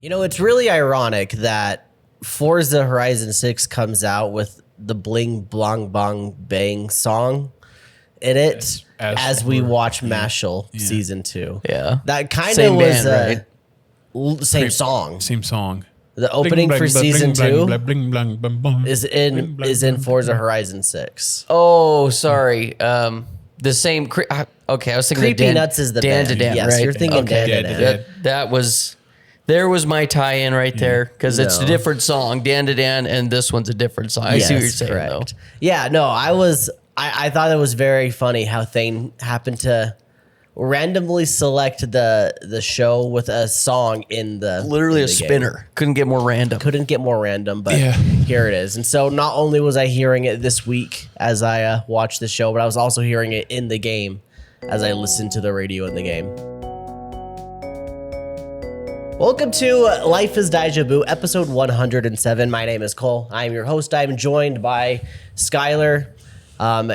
You know, it's really ironic that Forza Horizon 6 comes out with the Bling Blong Bong Bang song in it as we watch Mashle season 2. Yeah. That kind of was band, right? Same song. Same song. The opening for season 2 is is in Forza Horizon 6. Oh, sorry. The same. Okay, I was thinking Creepy Nuts is the Dan band. to Dan, Yes, right? you're thinking Dan to Dan. That was. There was my tie-in right there because it's a different song, Dan to Dan, and this one's a different song. I see what you're saying, though. Yeah, no, I thought it was very funny how Thane happened to randomly select the show with a song in the Literally in a the spinner. game. Couldn't get more random. Couldn't get more random, but here it is. And so not only was I hearing it this week as I watched the show, but I was also hearing it in the game as I listened to the radio in the game. Welcome to Life is Daijoubu, episode 107. My name is Cole. I'm your host. I'm joined by Skylar.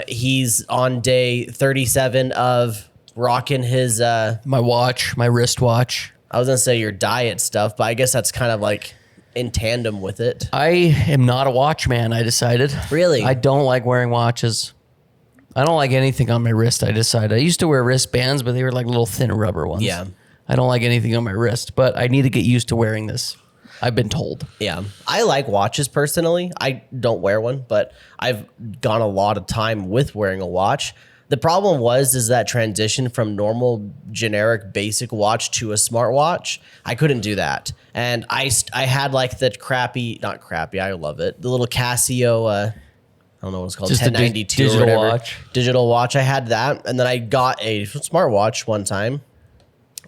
He's on day 37 of rocking his... my wristwatch. I was going to say your diet stuff, but I guess that's kind of like in tandem with it. I am not a watch man, I decided. Really? I don't like wearing watches. I don't like anything on my wrist, I decided. I used to wear wristbands, but they were like little thin rubber ones. Yeah. I don't like anything on my wrist, but I need to get used to wearing this. I've been told. Yeah. I like watches personally. I don't wear one, but I've gone a lot of time with wearing a watch. The problem is that transition from normal, generic, basic watch to a smartwatch. I couldn't do that. And I had like the not crappy, I love it. The little Casio, I don't know what it's called, Just 1092 digital or whatever. watch. Digital watch. I had that. And then I got a smartwatch one time.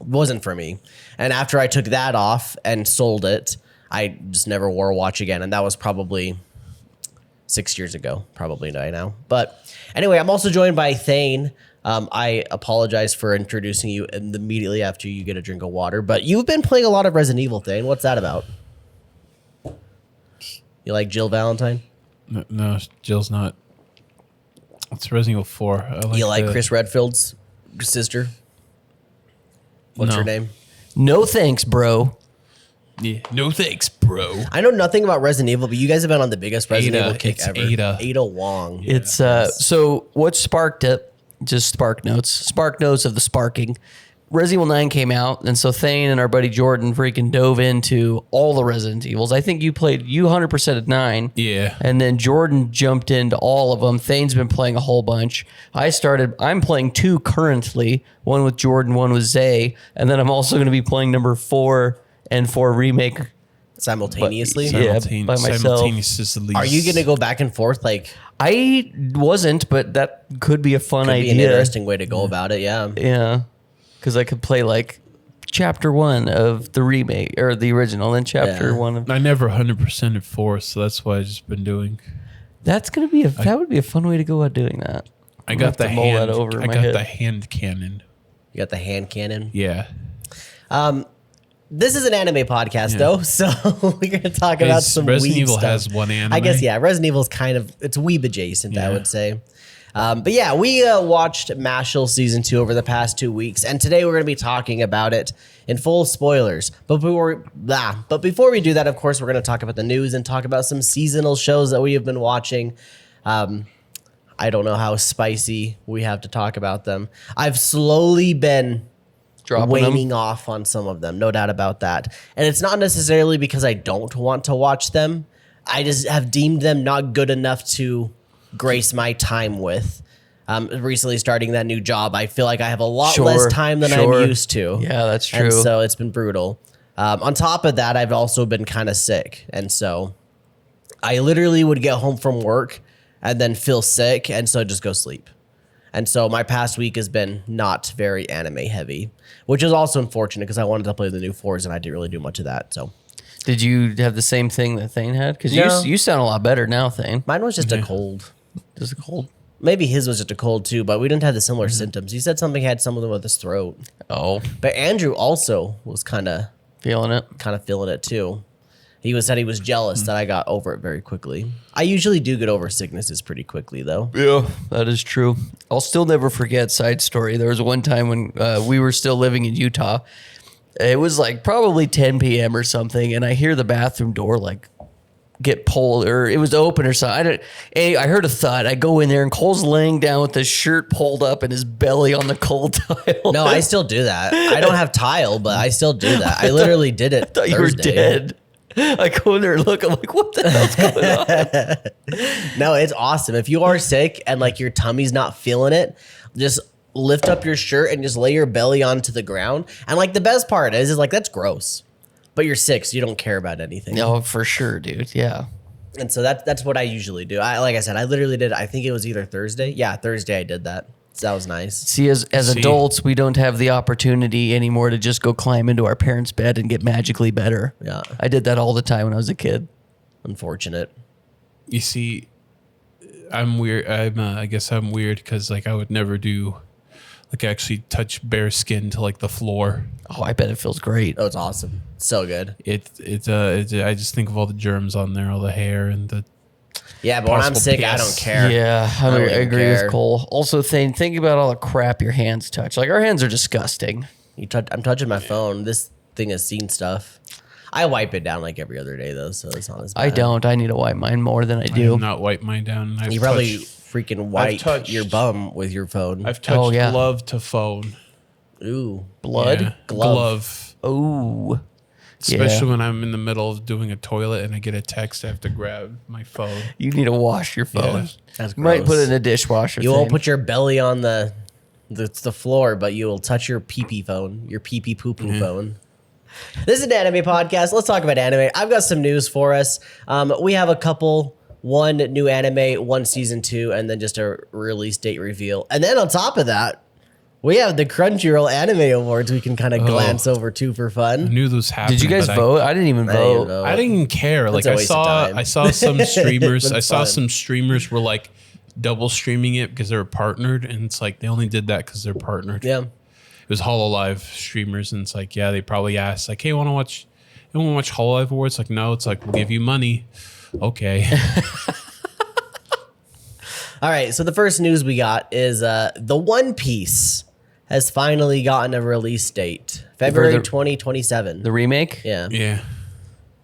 Wasn't for me. And after I took that off and sold it, I just never wore a watch again. And that was probably 6 years ago, probably by now. But anyway, I'm also joined by Thane. I apologize for introducing you immediately after you get a drink of water, but you've been playing a lot of Resident Evil, Thane. What's that about? You like Jill Valentine? No, Jill's not. It's Resident Evil 4. You like Chris Redfield's sister? What's her name? No thanks, bro. Yeah. No thanks, bro. I know nothing about Resident Evil, but you guys have been on the biggest Resident Evil kick It's ever. Ada Wong. Yeah. It's so what sparked it? Just spark notes of the sparking. Resident Evil 9 came out, and so Thane and our buddy Jordan freaking dove into all the Resident Evils. I think you 100% at 9. Yeah. And then Jordan jumped into all of them. Thane's been playing a whole bunch. I'm playing 2 currently, one with Jordan, one with Zay, and then I'm also going to be playing number 4 and 4 remake Simultaneously? by myself. Are you going to go back and forth? Like, I wasn't, but that could be a fun idea. Be an interesting way to go about it, yeah. Yeah. Because I could play like chapter 1 of the remake or the original, and chapter 1 of. I never 100%ed 4, so that's what I've just been doing. That would be a fun way to go about doing that. I got the hand cannon. You got the hand cannon? Yeah. This is an anime podcast, though, so we're going to talk about some Resident weeb Evil stuff. has one anime. I guess, yeah, Resident Evil's it's weeb adjacent, I would say. But yeah, we watched Mashle season 2 over the past 2 weeks, and today we're going to be talking about it in full spoilers. But before we do that, of course, we're going to talk about the news and talk about some seasonal shows that we have been watching. I don't know how spicy we have to talk about them. I've slowly been waning off on some of them, no doubt about that. And it's not necessarily because I don't want to watch them. I just have deemed them not good enough to grace my time with. Recently starting that new job, I feel like I have a lot less time than I'm used to. Yeah, that's true. And so it's been brutal. On top of that, I've also been kind of sick. And so I literally would get home from work and then feel sick and so just go sleep. And so my past week has been not very anime heavy, which is also unfortunate because I wanted to play the new Forza and I didn't really do much of that. So did you have the same thing that Thane had? Because you sound a lot better now, Thane. Mine was just a cold. Just a cold? Maybe his was just a cold too, but we didn't have the similar symptoms. He said something had something with his throat. Oh. But Andrew also was kind of feeling it too. He said he was jealous that I got over it very quickly. I usually do get over sicknesses pretty quickly, though. Yeah, that is true. I'll still never forget, side story. There was one time when we were still living in Utah, It was like probably 10 p.m. or something, and I hear the bathroom door like get pulled, or it was open or something. I heard a thud. I go in there, and Cole's laying down with his shirt pulled up and his belly on the cold tile. No, I still do that. I don't have tile, but I still do that. I literally did it thought you were dead. I go in there and look. I'm like, what the hell's going on? No, it's awesome. If you are sick and like your tummy's not feeling it, just lift up your shirt and just lay your belly onto the ground. And like the best part is like that's gross, but you're sick, so you don't care about anything. No, for sure, dude. Yeah. And so that's what I usually do. Like I said, I literally did. I think it was either Thursday. Yeah, Thursday I did that. So that was nice. See, as adults, we don't have the opportunity anymore to just go climb into our parents' bed and get magically better. Yeah, I did that all the time when I was a kid. Unfortunate. You see, I'm weird. I guess I'm weird because like I would never do, like actually touch bare skin to like the floor. Oh, I bet it feels great. Oh, it's awesome. So good. I just think of all the germs on there, all the hair and the. Yeah, but when I'm Possible sick, I piss. don't care. Yeah, I don't agree even care. with Cole. Also, think about all the crap your hands touch. Like, our hands are disgusting. I'm touching my phone. This thing has seen stuff. I wipe it down like every other day though, so it's not as bad. I don't. I need to wipe mine more than I I do. do not wipe mine down. You probably touched, freaking wipe touched- your bum with your phone. I've touched Oh, yeah. glove to phone. Ooh, Blood? Yeah, Glove. Ooh. Especially Yeah. when I'm in the middle of doing a toilet and I get a text, I have to grab my phone. You need to wash your phone. Yeah. that's You might put gross. it in a dishwasher. You won't thing. put your belly on the floor, but you will touch your pee-pee phone, your pee-pee poo-poo phone. This is an anime podcast. Let's talk about anime. I've got some news for us. We have a couple, one new anime, one season 2, and then just a release date reveal. And then on top of that, we have the Crunchyroll Anime Awards we can kind of glance over too for I fun. knew this happened. Did you guys but vote? I didn't even I didn't even vote. know. I didn't care. Like a I waste of time. saw some streamers. But I saw fun. some streamers were like double streaming it because they were partnered, and it's like they only did that because they're partnered. Yeah. It was Hololive streamers, and it's like, yeah, they probably asked like, hey, want to watch Hololive Awards? Like, no, it's like we'll give you money. Okay. All right, so the first news we got is the One Piece has finally gotten a release date. February the- 2027. The remake? Yeah. Yeah.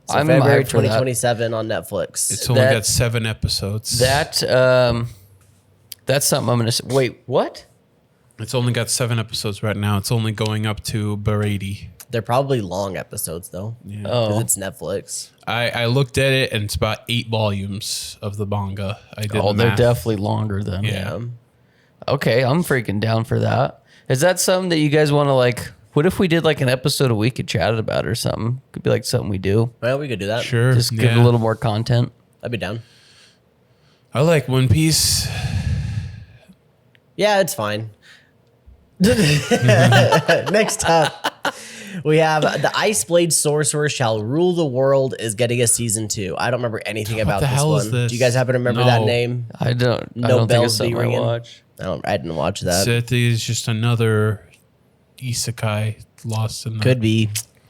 So I'm February hyped for that. 2027 on Netflix. It's only That- got 7 episodes. That's something I'm gonna say. Wait, what? It's only got 7 episodes right now. It's only going up to Berady. They're probably long episodes though. Yeah. Because Oh, it's Netflix. I looked at it, and it's about 8 volumes of the manga. I did oh, the they're math. definitely longer then. Yeah. Okay, I'm freaking down for that. Is that something that you guys want to like? What if we did like an episode a week and chatted about it or something? Could be like something we do. Well, we could do that. Sure. Just give a little more content. I'd be down. I like One Piece. Yeah, it's fine. Next up, we have the Ice Blade Sorcerer Shall Rule the World is getting a season 2. I don't remember anything about the this hell one. is this? Do you guys happen to remember that No. name? I don't. I No don't think bells it's something be I ringing? watch. I didn't watch that. That is just another isekai lost in the Could be.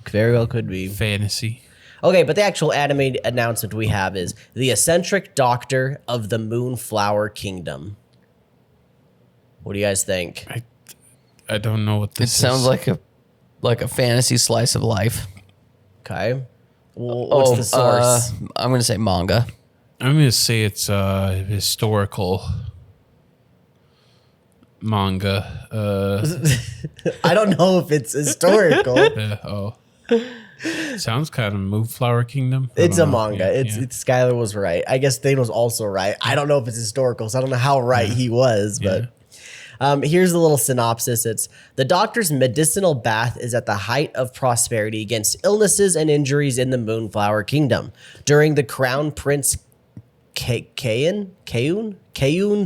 Very well could be. fantasy. Okay, but the actual anime announcement we have is the eccentric doctor of the Moonflower Kingdom. What do you guys think? I don't know what It this is. sounds like a fantasy slice of life. Okay. Well, what's the source? I'm gonna say manga. I'm going to say it's historical manga. I don't know if it's historical. Sounds kind of Moonflower Kingdom. I It's a don't know. manga. Yeah, It's yeah. Skylar was right. I guess Thane was also right. I don't know if it's historical, so I don't know how right he was, but here's the little synopsis. It's the doctor's medicinal bath is at the height of prosperity against illnesses and injuries in the Moonflower Kingdom. During the Crown Prince Kayun's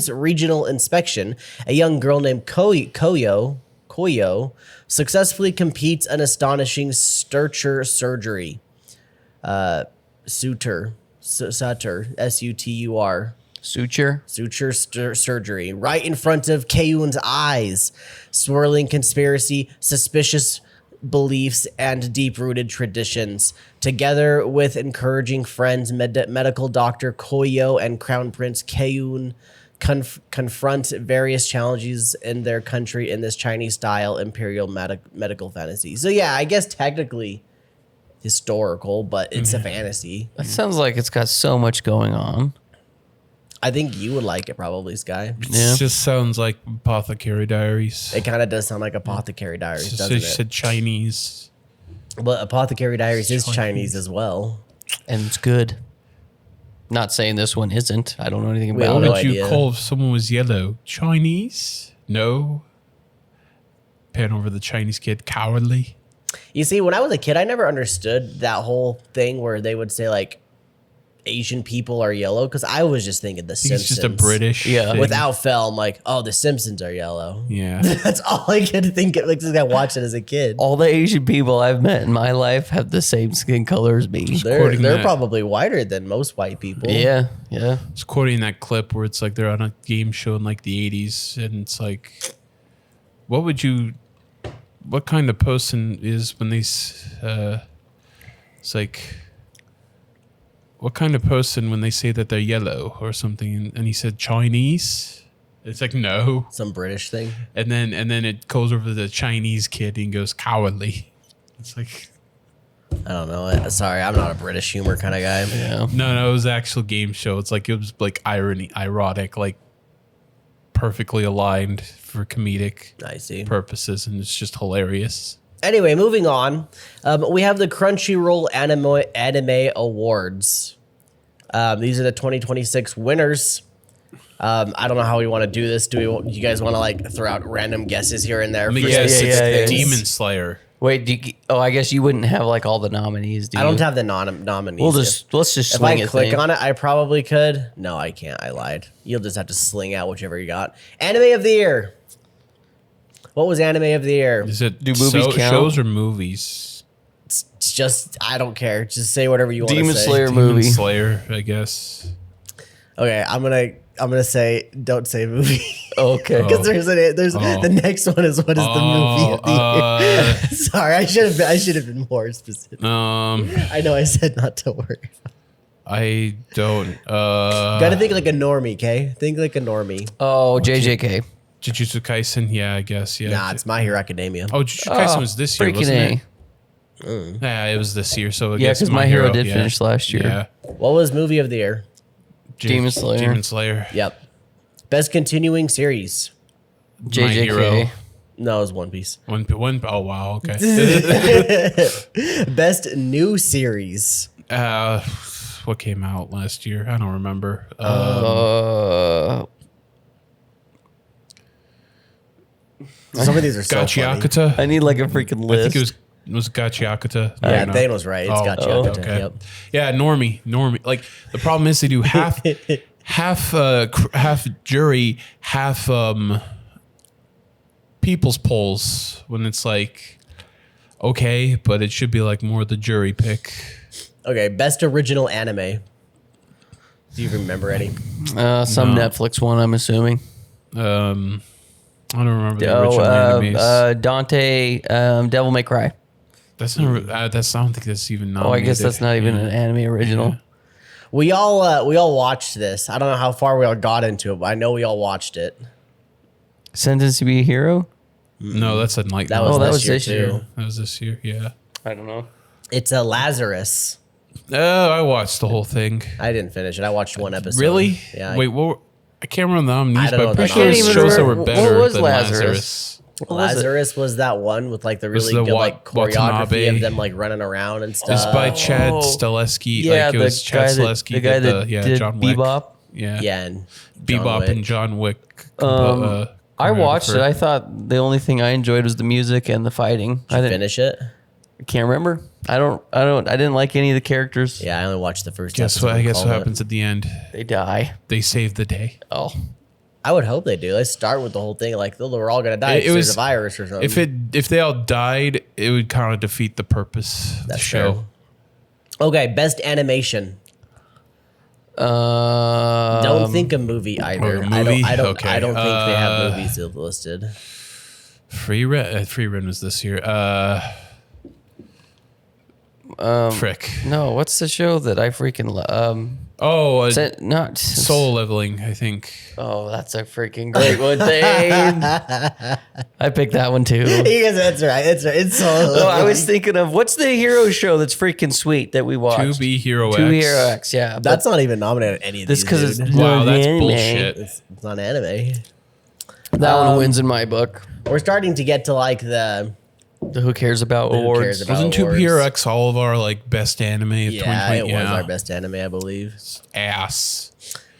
regional inspection, a young girl named Koyo successfully competes an astonishing suture surgery. Suture, S-U-T-U-R. Suture. Surgery right in front of Kayun's eyes. Swirling conspiracy, suspicious beliefs, and deep-rooted traditions. Together with encouraging friends, medical doctor Koyo and Crown Prince Kayun confront various challenges in their country in this Chinese-style imperial medical fantasy. So yeah, I guess technically historical, but it's a fantasy. That sounds like it's got so much going on. I think you would like it probably, Sky. Yeah. It just sounds like Apothecary Diaries. It kind of does sound like Apothecary Diaries, Just doesn't it? said Chinese. But Apothecary Diaries is Chinese as well. And it's good. Not saying this one isn't. I don't know anything We about don't it. know. What would you idea. call if someone was yellow? Chinese? No. Pan over the Chinese kid. Cowardly. You see, when I was a kid, I never understood that whole thing where they would say like Asian people are yellow because I was just thinking the I think Simpsons. it's just a British. Yeah. thing. Without fail, I'm like, oh, the Simpsons are yellow. Yeah. That's all I could think of. Like, since I watched it as a kid. All the Asian people I've met in my life have the same skin color as me. They're quoting that. probably whiter than most white people. Yeah, yeah. It's quoting that clip where it's like they're on a game show in like the 80s and it's like, what kind of person is when it's like, what kind of person when they say that they're yellow or something? And he said Chinese. It's like, no. Some British thing. And then it goes over to the Chinese kid and goes cowardly. It's like, I don't know. Sorry, I'm not a British humor kind of guy. Yeah. no, it was an actual game show. It's like, it was like ironic, like perfectly aligned for comedic I see. purposes. And it's just hilarious. Anyway, moving on. We have the Crunchyroll Anime Awards. These are the 2026 winners. I don't know how we want to do this. You guys want to like throw out random guesses here and there? Let me for guess, specific it's things? Demon Slayer. Wait, I guess you wouldn't have like all the nominees, do you? I don't have the nominees. Let's just If swing I it. click thing. on it, I probably could. No, I can't. I lied. You'll just have to sling out whichever you got. Anime of the year. What was anime of the year? Is it Do movies count? shows or movies? It's just I don't care. Just say whatever you want to say. Demon Slayer Demon movie. Slayer, I guess. Okay, I'm gonna say don't say movie. Okay. Because the next one is what is the movie of the year? Sorry, I should have been more specific. I know I said not to worry. I don't. Gotta think like a normie, okay? Think like a normie. Oh, JJK. Jujutsu Kaisen, yeah, I guess, yeah. Nah, it's My Hero Academia. Oh, Jujutsu Kaisen was this year, freaking wasn't A. it? Yeah, it was this year, so I Yeah, guess 'cause My Hero did yeah. finish last year. Yeah. What was movie of the year? Demon Slayer. Demon Slayer. Yep. Best continuing series. My JJK. Hero. No, it was One Piece. One. Oh wow. Okay. Best new series. What came out last year? I don't remember. Some of these are so funny. Gachiakuta. I need like a freaking I list. think it was Gachiakuta. Yeah, No. Thane was right. It's Gachiakuta. Okay. Yep. Yeah, normie. Like the problem is they do half jury, half people's polls when it's like okay, but it should be like more the jury pick. Okay, best original anime. Do you remember any? Some No. Netflix one, I'm assuming. I don't remember the original animes. Dante, Devil May Cry. That's not. That's I don't think that's even Oh, I nominated. guess that's not even an anime original. Yeah. We all watched this. I don't know how far we all got into it, but I know we all watched it. Sentenced to be a Hero? No, that's a night. That was, Oh, that this, was year this year. too. That was this year. Yeah. I don't know. It's a Lazarus. Oh, I watched the whole thing. I didn't finish it. I watched one episode. Really? Yeah. Wait, what? I can't remember the nominees, I don't know but I'm the pretty sure nominees. it I can't shows that even were remember- better what was than Lazarus? Lazarus. What was it? Lazarus was that one with like the Was really the good like choreography Watanabe. of them like running around and stuff. It's by Chad Oh. Stileski. Yeah, like it was Chad Stileski. the guy that did John Wick. Bebop. Yeah. Yeah, and John Bebop Wick. and John Wick. I watched it. choreographer. I thought the only thing I enjoyed was the music and the fighting. I didn't Finish it. can't remember. I didn't like any of the characters. Yeah, I only watched the first. Guess episode what? I and guess what called it. happens at the end? They die. They save the day. Oh. I would hope they do. Let's start with the whole thing. Like they're all gonna die. It If there's was- a virus or something. If they all died, it would kind of defeat the purpose of the That's show. fair. Okay, best animation. Don't Don't think a movie either. a movie? I don't Okay. think they have movies listed. Free Run was this year. Frick. No, what's the show that I freaking Oh, Is that not Soul Leveling, I think. Oh, that's a freaking great one, Thane. I picked that one too. That's right. It's so. Oh, I was thinking of what's the hero show that's freaking sweet that we watched? 2B Hero X. 2B Hero X, yeah. That's not even nominated any of That's these. because it's dude. Wow, not that's anime. bullshit. It's not anime. That one wins in my book. We're starting to get to like the The Who Cares About Who awards. Cares About Wasn't 2B awards. Hero X all of our like best anime of yeah, 2020? it was our best anime, I believe. Ass.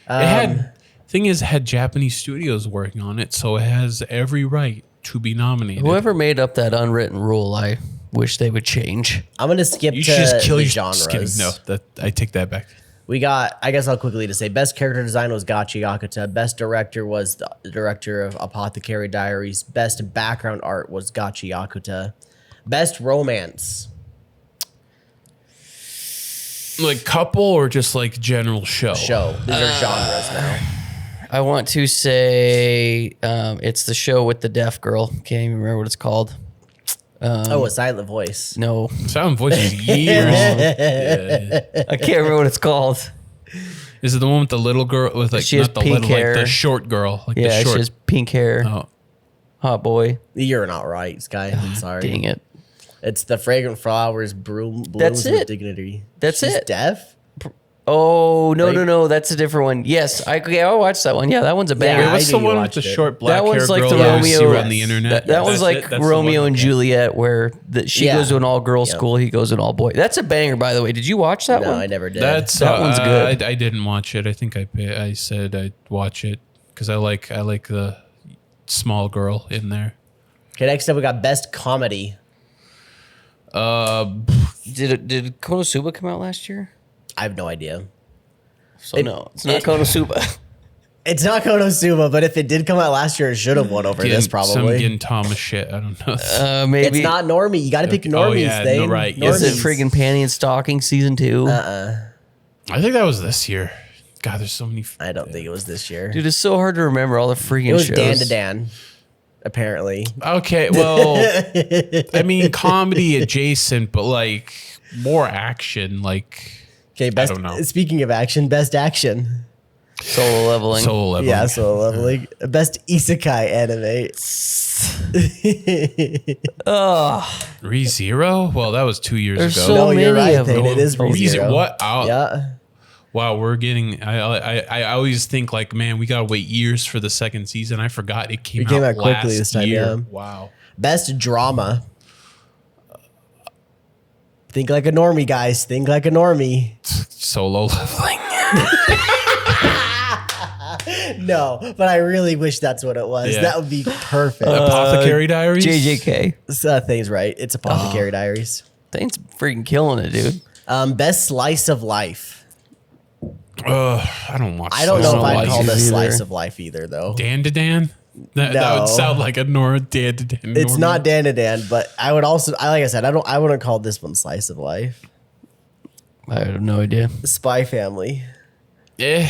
It had thing is, it had Japanese studios working on it, so it has every right to be nominated. Whoever made up that unwritten rule, I wish they would change. I'm gonna skip You to should just kill the your genres. Just kidding. No, I take that back. We got, I guess I'll quickly just say, best character design was Gachi Yakuta. Best director was the director of Apothecary Diaries. Best background art was Gachi Yakuta. Best romance. Like couple or just like general show? Show. These are genres now. I want to say it's the show with the deaf girl. Can't even remember what it's called. A silent voice. No, Sound voice is years. Yeah. I can't remember what it's called. Is it the one with the little girl with like She has not the pink little hair. like the short girl? Like Yeah, the she short. has pink hair. Oh, Hot boy. You're not right, Sky. I'm sorry. Dang it. It's the fragrant flowers blooms That's with it. dignity. That's She's it. deaf? Oh, no, Right? no. That's a different one. Yes, I'll watch that one. Yeah, that one's a banger. Yeah, what's I the knew you one with watched the it. short black That one's hair like girl the that you see Romeo- around the internet? That one's That's like it? That's the Romeo one? and Okay. Juliet, where she Yeah. goes to an all-girls Yep. school, he goes to an all-boy. That's a banger, by the way. Did you watch that No, one? I never did. That one's good. I didn't watch it. I think I said I'd watch it because I like the small girl in there. Okay, next up we got best comedy. Did Konosuba come out last year? I have no idea. So no, it's not Konosuba. It's not Konosuba, but if it did come out last year, it should have won over this Some probably. Gintama shit. I don't know. Maybe It's not Normie. You got to pick normies. Oh, yeah, no, thing. right. Is it Normies. friggin' Panty and Stocking season 2? I think that was this year. God, there's so many. I don't think it was this year. Dude, it's so hard to remember all the freaking It was shows. Dan to Dan, apparently. Okay, well, I mean, comedy adjacent, but like more action. Like Okay, best. don't know. Speaking of action, best action. Solo leveling. Solo Leveling. Yeah, so leveling. Best isekai anime. ReZero? Well, that was 2 years There's ago. so No, you're many right. of Thane, them. it is ReZero. What? Oh, Yeah. wow, we're getting. I always think like, man, we gotta wait years for the second season. I forgot it came came out out quickly last this time, year. yeah. Wow. Best drama. Think like a normie, guys. Think like a normie. Solo Leveling. No, but I really wish that's what it was. Yeah. That would be perfect. Apothecary Diaries. JJK. Thing's right. It's Apothecary Diaries. Thing's freaking killing it, dude. Best slice of life. I don't watch. I don't know if Slice of I'd Life call this either. slice of life either, though. Dan to Dan. That No. would sound like a Dan to Dan. It's not Dan to Dan, but I would also, like I said, I wouldn't call this one slice of life. I have no idea. Spy Family. Yeah,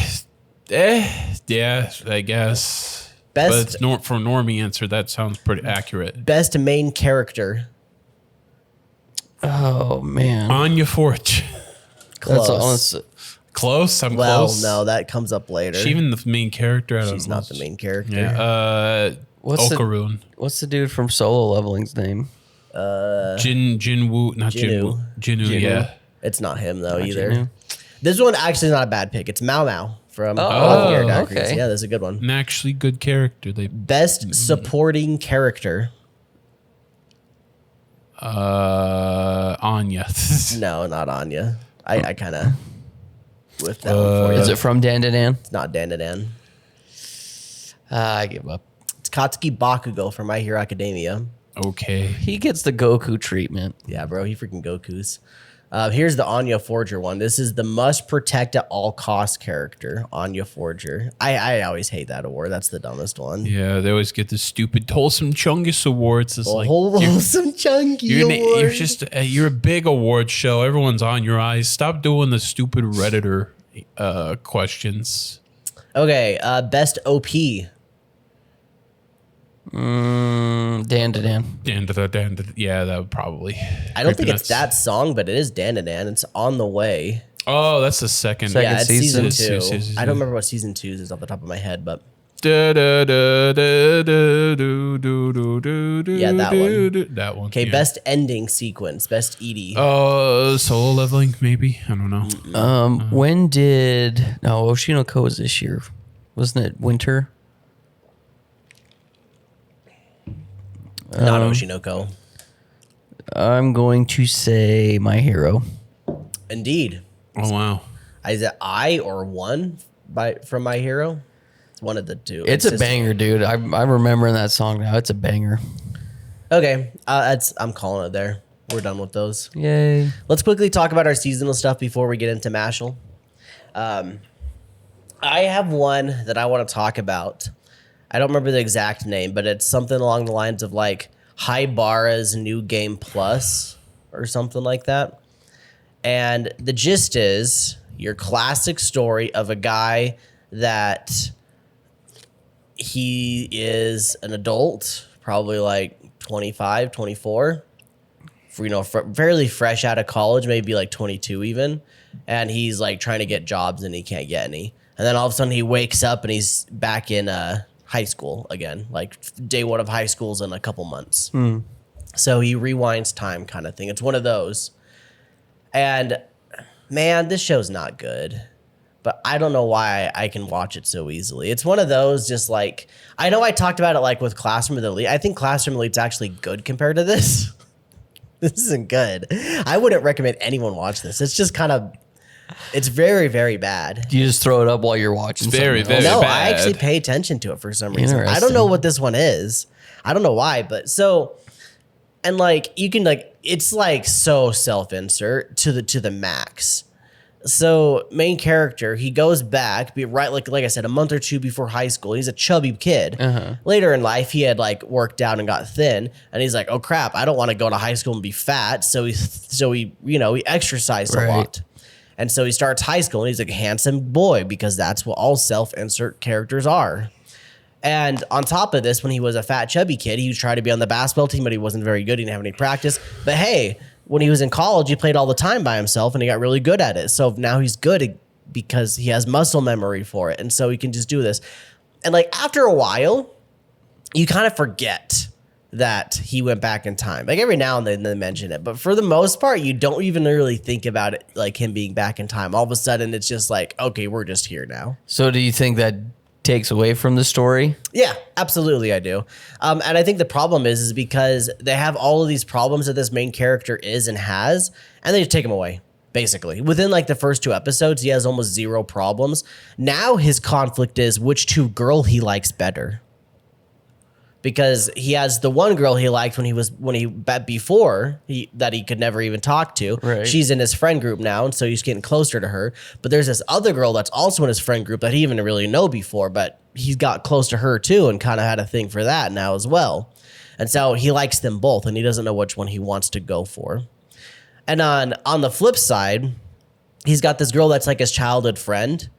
I guess. Best- but it's for normie answer. That sounds pretty accurate. Best main character. Oh, man. Anya Forge. Close. That's Close. I'm Well, close. no, that comes up later. She even the main character. I don't She's know. not the main character. Yeah. What's the- Okaroon. what's the dude from Solo Leveling's name? Jinwoo. Not Jinwoo. Jinwoo. Jinwoo. Yeah. It's not him though Not either. Jinwoo. This one actually is not a bad pick. It's Mao Mao from Oh, Apothecary Diaries. okay. Yeah, that's a good one. An actually good character. They Best supporting character. Anya. No, not Anya. I kind of whiffed that one for you. Is it from Dan to Dan? It's not Dan to Dan. I give up. It's Katsuki Bakugo from My Hero Academia. Okay. He gets the Goku treatment. Yeah, bro, he freaking Goku's. Here's the Anya Forger one. This is the must protect at all costs character, Anya Forger. I always hate that award. That's the dumbest one. Yeah, they always get the stupid Wholesome Chungus awards. It's like Wholesome chunky you're award. just you're a big award show. Everyone's on your eyes. Stop doing the stupid Redditor questions. Okay, best OP. Dan to Dan. Yeah, that would probably. I don't think Creepy it's that song, but it is Dan to Dan. It's On the Way. Oh, that's the second. Second Yeah, it's season. season 2. Season I don't two. remember what season 2 is off the top of my head, but Da, da, da, da, da, do, do, do, do, do, Yeah, that one. do. That one. okay, yeah. best ending sequence, best Edie. Solo leveling, maybe. I don't know. When did Oshinoko was this year? Wasn't it winter? Not Oshinoko. I'm going to say My Hero. Indeed. Oh wow. Is it I or one from My Hero? It's one of the two. It's a just- banger, dude. I'm remembering that song now. It's a banger. Okay, I'm calling it there. We're done with those. Yay. Let's quickly talk about our seasonal stuff before we get into Mashle. I have one that I want to talk about. I don't remember the exact name, but it's something along the lines of like Haibara's New Game Plus or something like that. And the gist is your classic story of a guy that he is an adult, probably like 25, 24, fairly fresh out of college, maybe like 22 even. And he's like trying to get jobs and he can't get any. And then all of a sudden he wakes up and he's back in high school again, like day one of high school's in a couple months. So he rewinds time kind of thing. It's one of those. And man, this show's not good. But I don't know why I can watch it so easily. It's one of those just like, I know I talked about it like with Classroom of the Elite. I think Classroom of the Elite's actually good compared to this. This isn't good. I wouldn't recommend anyone watch this. It's just kind of, it's very, very bad. Do you just throw it up while you're watching? It's very, something else? very No, bad. I actually pay attention to it for some reason. I don't Interesting. know what this one is. I don't know why, but so, and like you can like, it's like so self-insert to the max. So main character, he goes back, like I said, a month or two before high school. He's a chubby kid. Later in life, he had like worked out and got thin, and he's like, "Oh crap, I don't want to go to high school and be fat." So he exercised a Right. lot, and so he starts high school, and he's like a handsome boy because that's what all self-insert characters are. And on top of this, when he was a fat chubby kid, he tried to be on the basketball team, but he wasn't very good. He didn't have any practice. But hey, when he was in college, he played all the time by himself and he got really good at it. So now he's good because he has muscle memory for it. And so he can just do this. And like after a while, you kind of forget that he went back in time. Like every now and then they mention it. But for the most part, you don't even really think about it like him being back in time. All of a sudden, it's just like, okay, we're just here now. So do you think that takes away from the story? Yeah, absolutely, I do. And I think the problem is because they have all of these problems that this main character is and has, and they just take them away, basically. Within like the first 2 episodes, he has almost 0 problems. Now his conflict is which 2 girl he likes better. Because he has the one girl he liked before that he could never even talk to. Right. She's in his friend group now, and so he's getting closer to her. But there's this other girl that's also in his friend group that he didn't really know before, but he's got close to her too and kind of had a thing for that now as well. And so he likes them both, and he doesn't know which one he wants to go for. And on the flip side, he's got this girl that's like his childhood friend,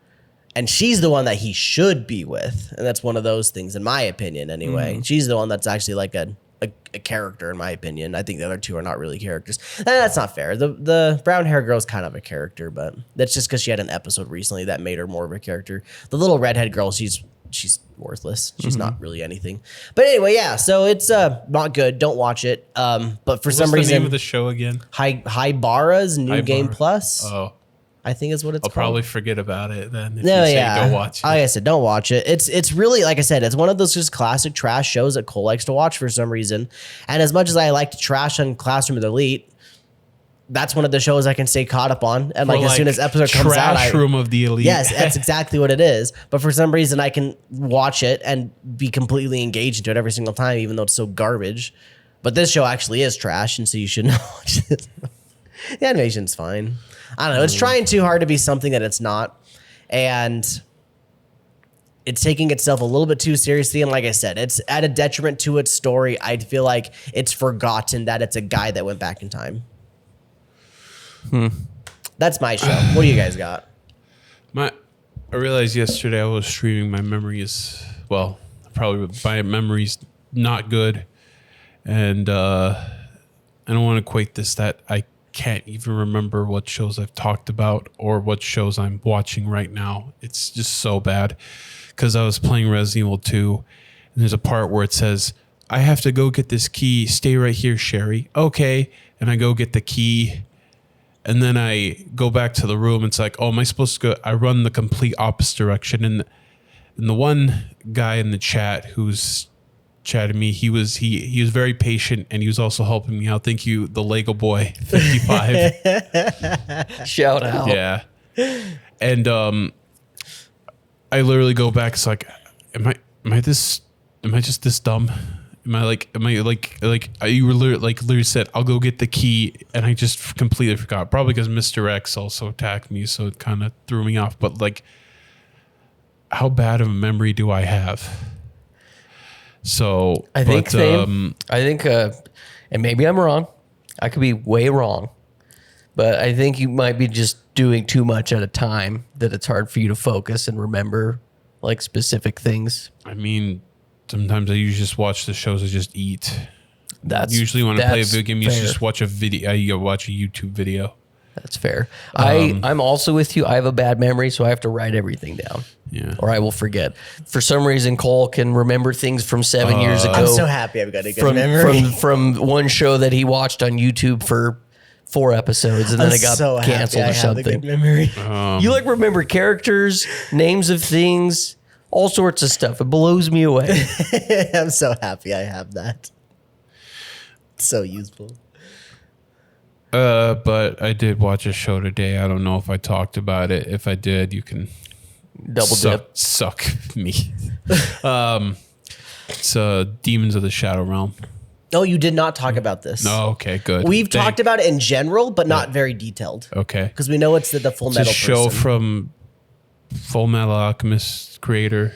and she's the one that he should be with. And that's one of those things, in my opinion, anyway. She's the one that's actually like a character, in my opinion. I think the other 2 are not really characters. That's not fair. The brown hair girl's kind of a character, but that's just because she had an episode recently that made her more of a character. The little redhead girl, she's worthless. She's not really anything. But anyway, yeah. So it's not good. Don't watch it. But for some What's the reason, name of the show again? Haibara's New Game Haibara. Plus. Oh, I think is what it's I'll called. probably forget about it then. If No, you say yeah. go watch it. Like I said, don't watch it. It's really, like I said, it's one of those just classic trash shows that Cole likes to watch for some reason. And as much as I like to trash on Classroom of the Elite, that's one of the shows I can stay caught up on. And like Or as soon as episode comes out, Trash Room of the Elite. yes, that's exactly what it is. But for some reason, I can watch it and be completely engaged into it every single time, even though it's so garbage. But this show actually is trash, and so you should not watch it. The animation's fine. I don't know. It's trying too hard to be something that it's not. And it's taking itself a little bit too seriously. And like I said, it's at a detriment to its story. I feel like it's forgotten that it's a guy that went back in time. That's my show. What do you guys got? I realized yesterday I was streaming my memories. Well, probably my memories not good, and I don't want to equate this that I can't even remember what shows I've talked about or what shows I'm watching right now. It's just so bad because I was playing Resident Evil 2 and there's a part where it says, I have to go get this key. Stay right here, Sherry. Okay. And I go get the key. And then I go back to the room. It's like, oh, am I supposed to go? I run the complete opposite direction. And the one guy in the chat who's chatted me, he was very patient and he was also helping me out. Thank you, the Lego Boy 55. Shout out. Yeah. And I literally go back. It's like, am I just this dumb? You were literally said, I'll go get the key, and I just completely forgot. Probably because Mr. X also attacked me, so it kind of threw me off. But like, how bad of a memory do I have? So I think, and maybe I'm wrong. I could be way wrong, but I think you might be just doing too much at a time that it's hard for you to focus and remember like specific things. I mean, sometimes I usually just watch the shows I just eat. That's usually when I play a video game, you fair. just watch a video. You watch a YouTube video. That's fair. I'm also with you. I have a bad memory, so I have to write everything down. Yeah. Or I will forget. For some reason, Cole can remember things from 7 years ago. I'm so happy I've got a good memory. From one show that he watched on YouTube for 4 episodes, and then it got so canceled happy or I something. have a good memory. You like remember characters, names of things, all sorts of stuff. It blows me away. I'm so happy I have that. It's so useful. But I did watch a show today. I don't know if I talked about it. If I did, you can Double dip. suck me. It's Demons of the Shadow Realm. Oh, you did not talk about this. Oh, okay, good. We've talked about it in general, but not very detailed. Okay. Because we know it's the Full It's Metal a show person. from Full Metal Alchemist creator.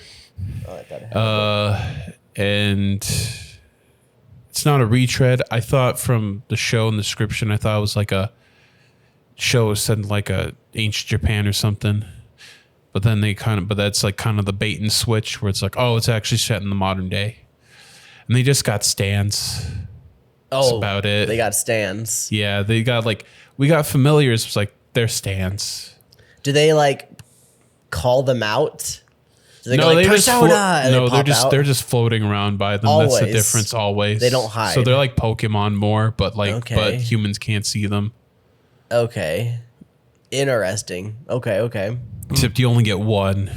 Oh, I thought I had And it's not a retread. I thought from the show and the description, I thought it was like a show set in like a ancient Japan or something. But then that's like kind of the bait and switch where it's like, oh, it's actually set in the modern day. And they just got stands. That's about it. They got stands. Yeah, they got we got familiars. It's like they're stands. Do they like call them out? Do they go like, they Persona? And they pop out? they're just floating around by them. Always. That's the difference. Always, They don't hide. So they're like Pokemon more, but Okay. but humans can't see them. Okay. Interesting. Okay. Except you only get one.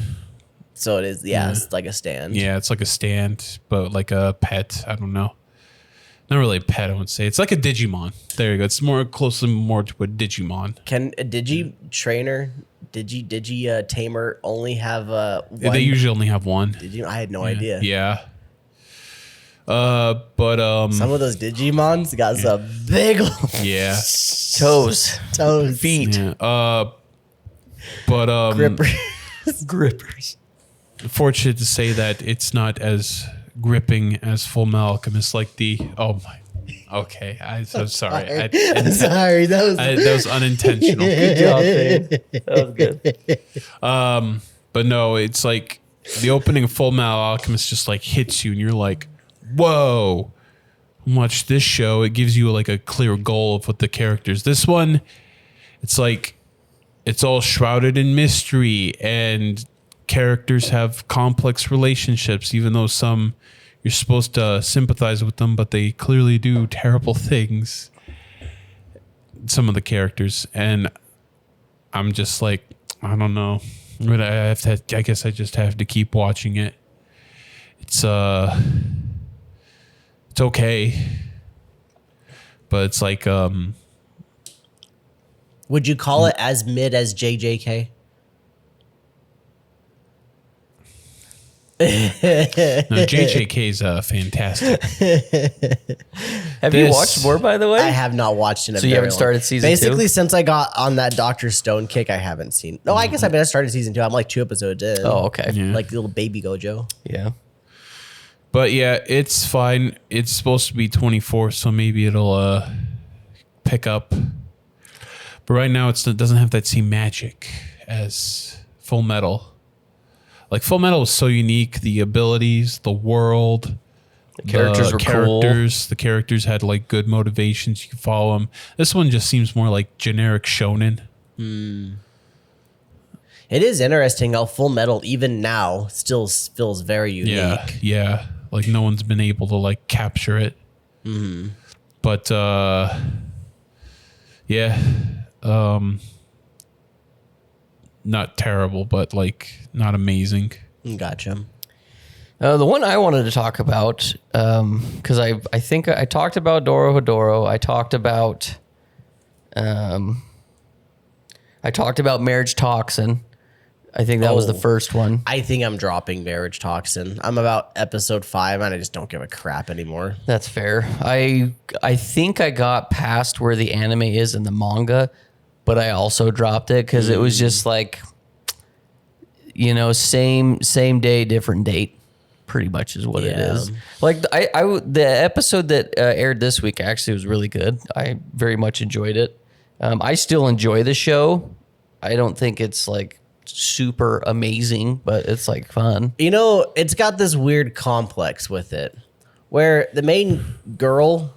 So it is, it's like a stand. Yeah, it's like a stand, but like a pet. I don't know. Not really a pet, I would say. It's like a Digimon. There you go. It's more closely to a Digimon. Can a Digi tamer only have one? They usually only have one. I had no idea. Yeah. But Some of those Digimons got some big yeah. Toes. feet. Yeah. But Grippers. fortunate to say that it's not as gripping as Full Metal Alchemist. Like okay. I'm so sorry. I'm sorry. That was unintentional. Good job, Fane. That was good. But no, it's like the opening of Full Metal Alchemist just like hits you, and you're like, whoa. Watch this show. It gives you like a clear goal of what the characters. This one, it's like it's all shrouded in mystery, and characters have complex relationships, even though some you're supposed to sympathize with them, but they clearly do terrible things. Some of the characters, and I'm just like, I don't know. But I guess I just have to keep watching it. It's okay, but it's like Would you call it as mid as JJK? no, JJK is fantastic. Have you watched more, by the way? I have not watched it. So you haven't started season 2? Basically, since I got on that Dr. Stone kick, I haven't seen. No, I guess I started season 2. I'm like 2 episodes in. Oh, okay. Yeah. Like little baby Gojo. Yeah. But yeah, it's fine. It's supposed to be 24, so maybe it'll pick up. But right now, it doesn't have that same magic as Full Metal. Like Full Metal is so unique. The abilities, the world, The characters were cool. The characters had like good motivations. You could follow them. This one just seems more like generic shonen. It is interesting how Full Metal, even now, still feels very unique. Yeah. Like no one's been able to like capture it. But not terrible, but like not amazing. Gotcha. The one I wanted to talk about, because I think I talked about Doro Hedoro. I talked about Marriage Toxin. I think that was the first one. I think I'm dropping Marriage Toxin. I'm about episode 5 and I just don't give a crap anymore. That's fair. I think I got past where the anime is in the manga, but I also dropped it because it was just like, same day, different date. Pretty much is what it is. Like the episode that aired this week actually was really good. I very much enjoyed it. I still enjoy the show. I don't think it's like super amazing, but it's like fun. It's got this weird complex with it where the main girl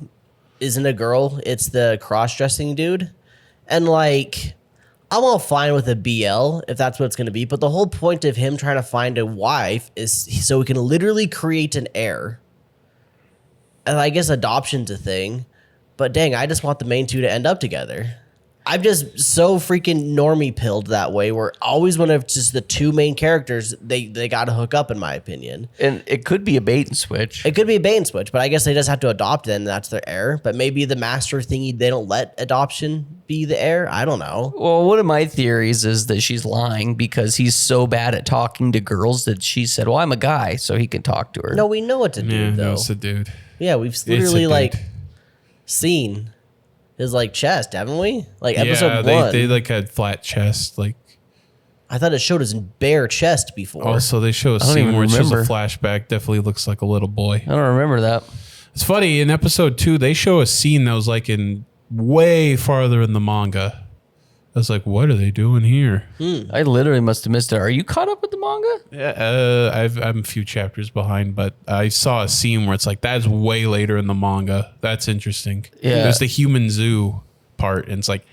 isn't a girl. It's the cross-dressing dude. And like, I'm all fine with a BL if that's what it's going to be. But the whole point of him trying to find a wife is so he can literally create an heir. And I guess adoption's a thing. But dang, I just want the main two to end up together. I'm just so freaking normie pilled that way where always when it's just the two main characters, they got to hook up, in my opinion. And it could be a bait and switch. It could be a bait and switch, but I guess they just have to adopt it and that's their heir. But maybe the master thingy, they don't let adoption be the heir. I don't know. Well, one of my theories is that she's lying because he's so bad at talking to girls that she said, well, I'm a guy, so he can talk to her. No, we know what to do, though. No, it's a dude. Yeah, we've literally like seen his like chest, haven't we? Like episode 1. They like had flat chest. Like I thought it showed his bare chest before. Also, they show a scene where it shows a flashback. Definitely looks like a little boy. I don't remember that. It's funny, in episode 2, they show a scene that was like in way farther in the manga. I was like, what are they doing here? I literally must have missed it. Are you caught up with the manga? Yeah, I'm a few chapters behind, but I saw a scene where it's like, that's way later in the manga. That's interesting. Yeah. There's the human zoo part, and it's like,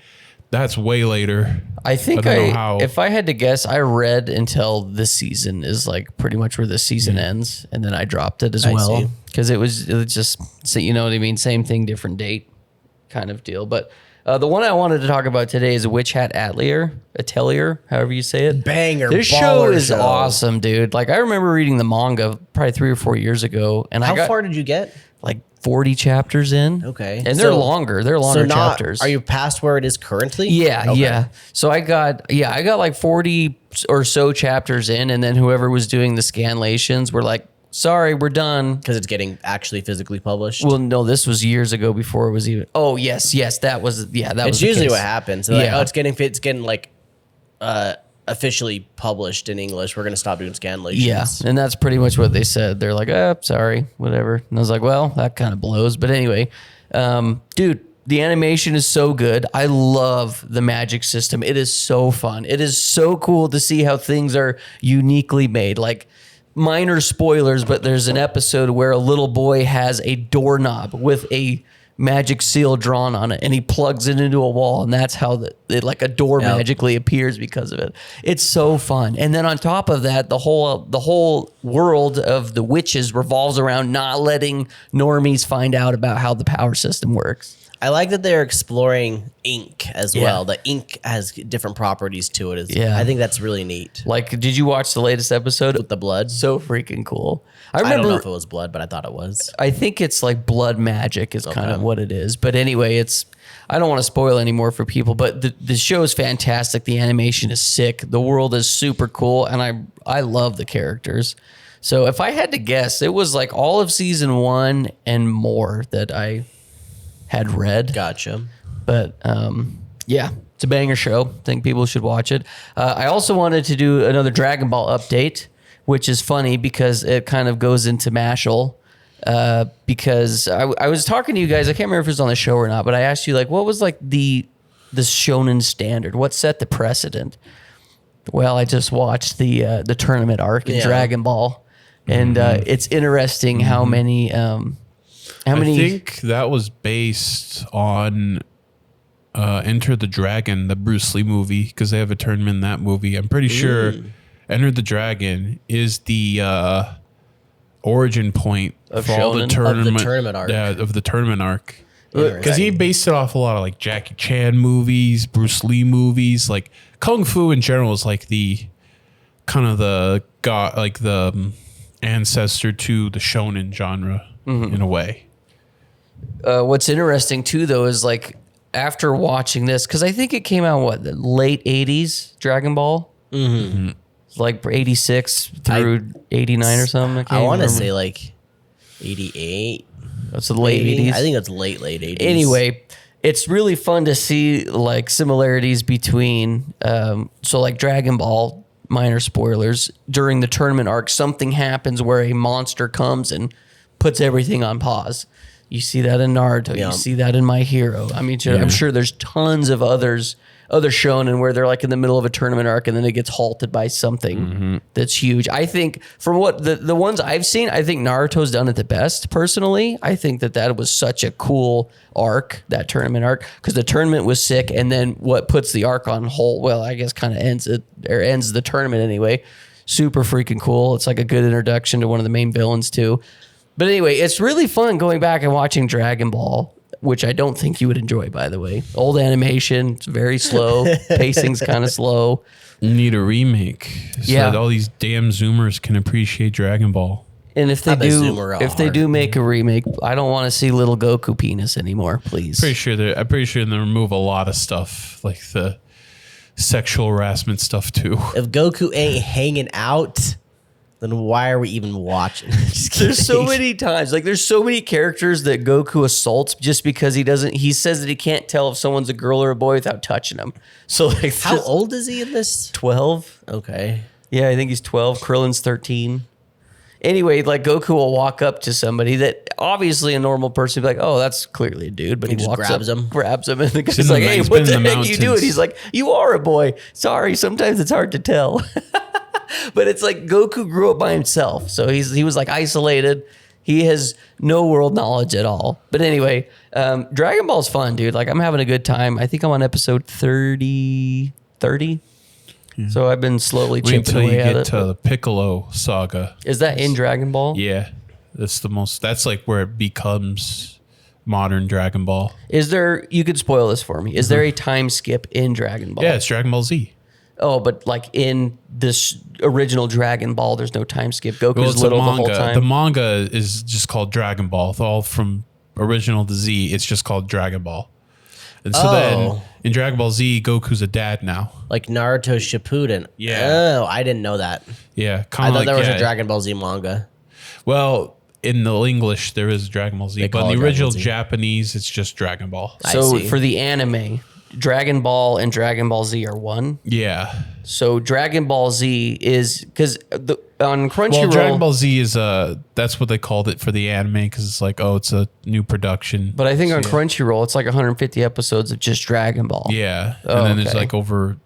that's way later. I think if I had to guess, I read until this season is like pretty much where the season ends, and then I dropped it as well because it was just, so you know what I mean, same thing, different date kind of deal. But the one I wanted to talk about today is Witch Hat Atelier, however you say it. Banger. This show is awesome, dude. Like I remember reading the manga probably 3 or 4 years ago, and how far did you get? Like 40 chapters in. Okay. And they're longer. They're longer chapters. Are you past where it is currently? Yeah, yeah. So I got like 40 or so chapters in, and then whoever was doing the scanlations were like, sorry, we're done. Because it's getting actually physically published? Well, no, this was years ago before it was even. Oh, yes. That was, that was. It's usually what happens. So like, it's getting like officially published in English. We're going to stop doing scanlations. Yeah, and that's pretty much what they said. They're like, sorry, whatever. And I was like, well, that kind of blows. But anyway, dude, the animation is so good. I love the magic system. It is so fun. It is so cool to see how things are uniquely made. Like, minor spoilers, but there's an episode where a little boy has a doorknob with a magic seal drawn on it, and he plugs it into a wall, and that's how like a door magically appears because of it. It's so fun. And then on top of that, the whole world of the witches revolves around not letting normies find out about how the power system works. I like that they're exploring ink as well. The ink has different properties to it. I think that's really neat. Like, did you watch the latest episode with the blood? So freaking cool. I don't know if it was blood, but I thought it was. I think it's like blood magic is kind of what it is. But anyway, I don't want to spoil anymore for people, but the show is fantastic. The animation is sick. The world is super cool, and I love the characters. So if I had to guess, it was like all of season 1 and more that I had read. Gotcha. But it's a banger show. I think people should watch it. I also wanted to do another Dragon Ball update, which is funny because it kind of goes into Mashle. Because I was talking to you guys, I can't remember if it was on the show or not, but I asked you like, what was like the shonen standard? What set the precedent? Well, I just watched the tournament arc in Dragon Ball. and it's interesting how many. I think that was based on Enter the Dragon, the Bruce Lee movie, because they have a tournament in that movie. I'm pretty sure Enter the Dragon is the origin point Of for all the Shonen? tournament, arc. Yeah, of the tournament arc. Interesting. Because he based it off a lot of like Jackie Chan movies, Bruce Lee movies, like Kung Fu in general is like the kind of the god, like the ancestor to the shonen genre in a way. What's interesting too, though, is like after watching this, because I think it came out the late '80s Dragon Ball, like '86 through '89 or something. I want to say like 88. That's the late maybe. '80s. I think it's late 80s. Anyway, it's really fun to see like similarities between so like Dragon Ball, minor spoilers, during the tournament arc something happens where a monster comes and puts everything on pause. You see that in Naruto, Yeah. you see that in My Hero. I mean, I'm sure there's tons of other shonen where they're like in the middle of a tournament arc and then it gets halted by something that's huge. I think from what the ones I've seen, I think Naruto's done it the best personally. I think that was such a cool arc, that tournament arc, because the tournament was sick, and then what puts the arc on hold, well, I guess kind of ends the tournament anyway. Super freaking cool. It's like a good introduction to one of the main villains too. But anyway, it's really fun going back and watching Dragon Ball, which I don't think you would enjoy, by the way. Old animation, it's very slow. Pacing's kind of slow. You need a remake so that all these damn Zoomers can appreciate Dragon Ball. And if they I bet Zoomer do make a remake, I don't want to see little Goku penis anymore, please. I'm pretty sure they remove a lot of stuff, like the sexual harassment stuff too. If Goku ain't hanging out, then why are we even watching? There's so many times, like there's so many characters that Goku assaults just because he says that he can't tell if someone's a girl or a boy without touching them. So like, How old is he in this? 12? Okay. Yeah, I think he's 12. Krillin's 13. Anyway, like Goku will walk up to somebody that obviously a normal person would be like, oh, that's clearly a dude, but he just walks grabs up, him. grabs him, and the guy's in like, the- hey, he's what been the in heck the are you doing? mountains. He's like, you are a boy. Sorry, sometimes it's hard to tell. But it's like Goku grew up by himself, so he was like isolated. He has no world knowledge at all. But anyway, Dragon Ball's fun, dude. Like I'm having a good time. I think I'm on episode 30. So I've been slowly Wait chipping until you away at get it. to the Piccolo saga. Is that in Dragon Ball? Yeah, that's like where it becomes modern Dragon Ball. Is there, you could spoil this for me, is there a time skip in Dragon Ball? Yeah, it's Dragon Ball Z. Oh, but like in this original Dragon Ball, there's no time skip. Goku's Well, it's a little the whole manga. time. The manga is just called Dragon Ball. It's all from original to Z. It's just called Dragon Ball. And so then in Dragon Ball Z, Goku's a dad now. Like Naruto Shippuden. Yeah. Oh, I didn't know that. Yeah, I kind of thought like there was yeah. a Dragon Ball Z manga. Well, in the English, there is Dragon Ball Z, They but call in it the original Dragon Ball Z. Japanese, it's just Dragon Ball. I So see. for the anime, Dragon Ball and Dragon Ball Z are one. Yeah. So Dragon Ball Z is because on Crunchyroll. Well, Dragon Ball Z is that's what they called it for the anime because it's like, oh, it's a new production. But I think on Crunchyroll, it's like 150 episodes of just Dragon Ball. Yeah, Oh, and then there's okay. like over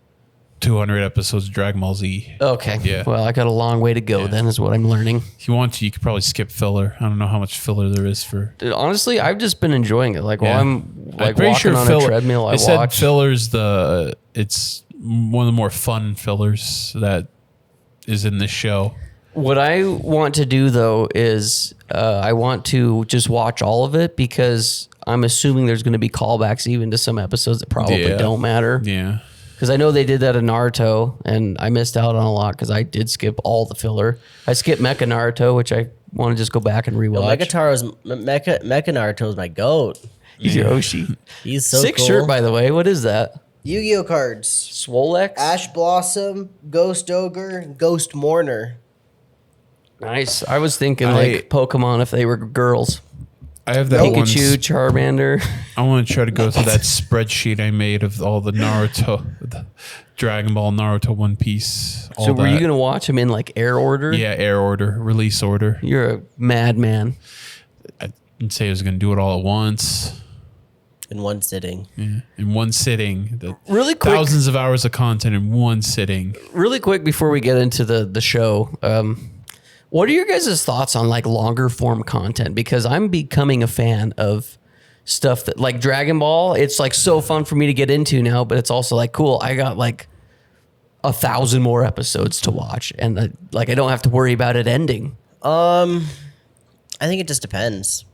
200 episodes of Dragon Ball Z. Okay. Yeah. Well, I got a long way to go. Then is what I'm learning. If you want to, you could probably skip filler. I don't know how much filler there is for. Dude, honestly, I've just been enjoying it. Like while I'm like pretty walking on a treadmill, I they said watch. filler's it's one of the more fun fillers that is in this show. What I want to do though is I want to just watch all of it because I'm assuming there's going to be callbacks even to some episodes that probably Yeah. don't matter. Yeah. Because I know they did that in Naruto, and I missed out on a lot because I did skip all the filler. I skipped Mecha Naruto, which I want to just go back and rewatch. Mecha Naruto's my goat. He's Yoshi. He's so Sick cool. shirt, by the way. What is that? Yu-Gi-Oh cards. Swolex? Ash Blossom, Ghost Ogre, Ghost Mourner. Nice. I was thinking like Pokemon if they were girls. I have that one. Pikachu, Charmander. I want to try to go through that spreadsheet I made of all the Naruto, the Dragon Ball, Naruto, One Piece. All So were you that. going to watch them in like air order? Yeah, air order, release order. You're a madman. I didn't say I was going to do it all at once. In one sitting. Yeah, in one sitting. Really quick. Thousands of hours of content in one sitting. Really quick before we get into the show, What are your guys' thoughts on like longer form content? Because I'm becoming a fan of stuff that like Dragon Ball. It's like so fun for me to get into now, but it's also like cool. I got like 1,000 more episodes to watch, and I don't have to worry about it ending. I think it just depends.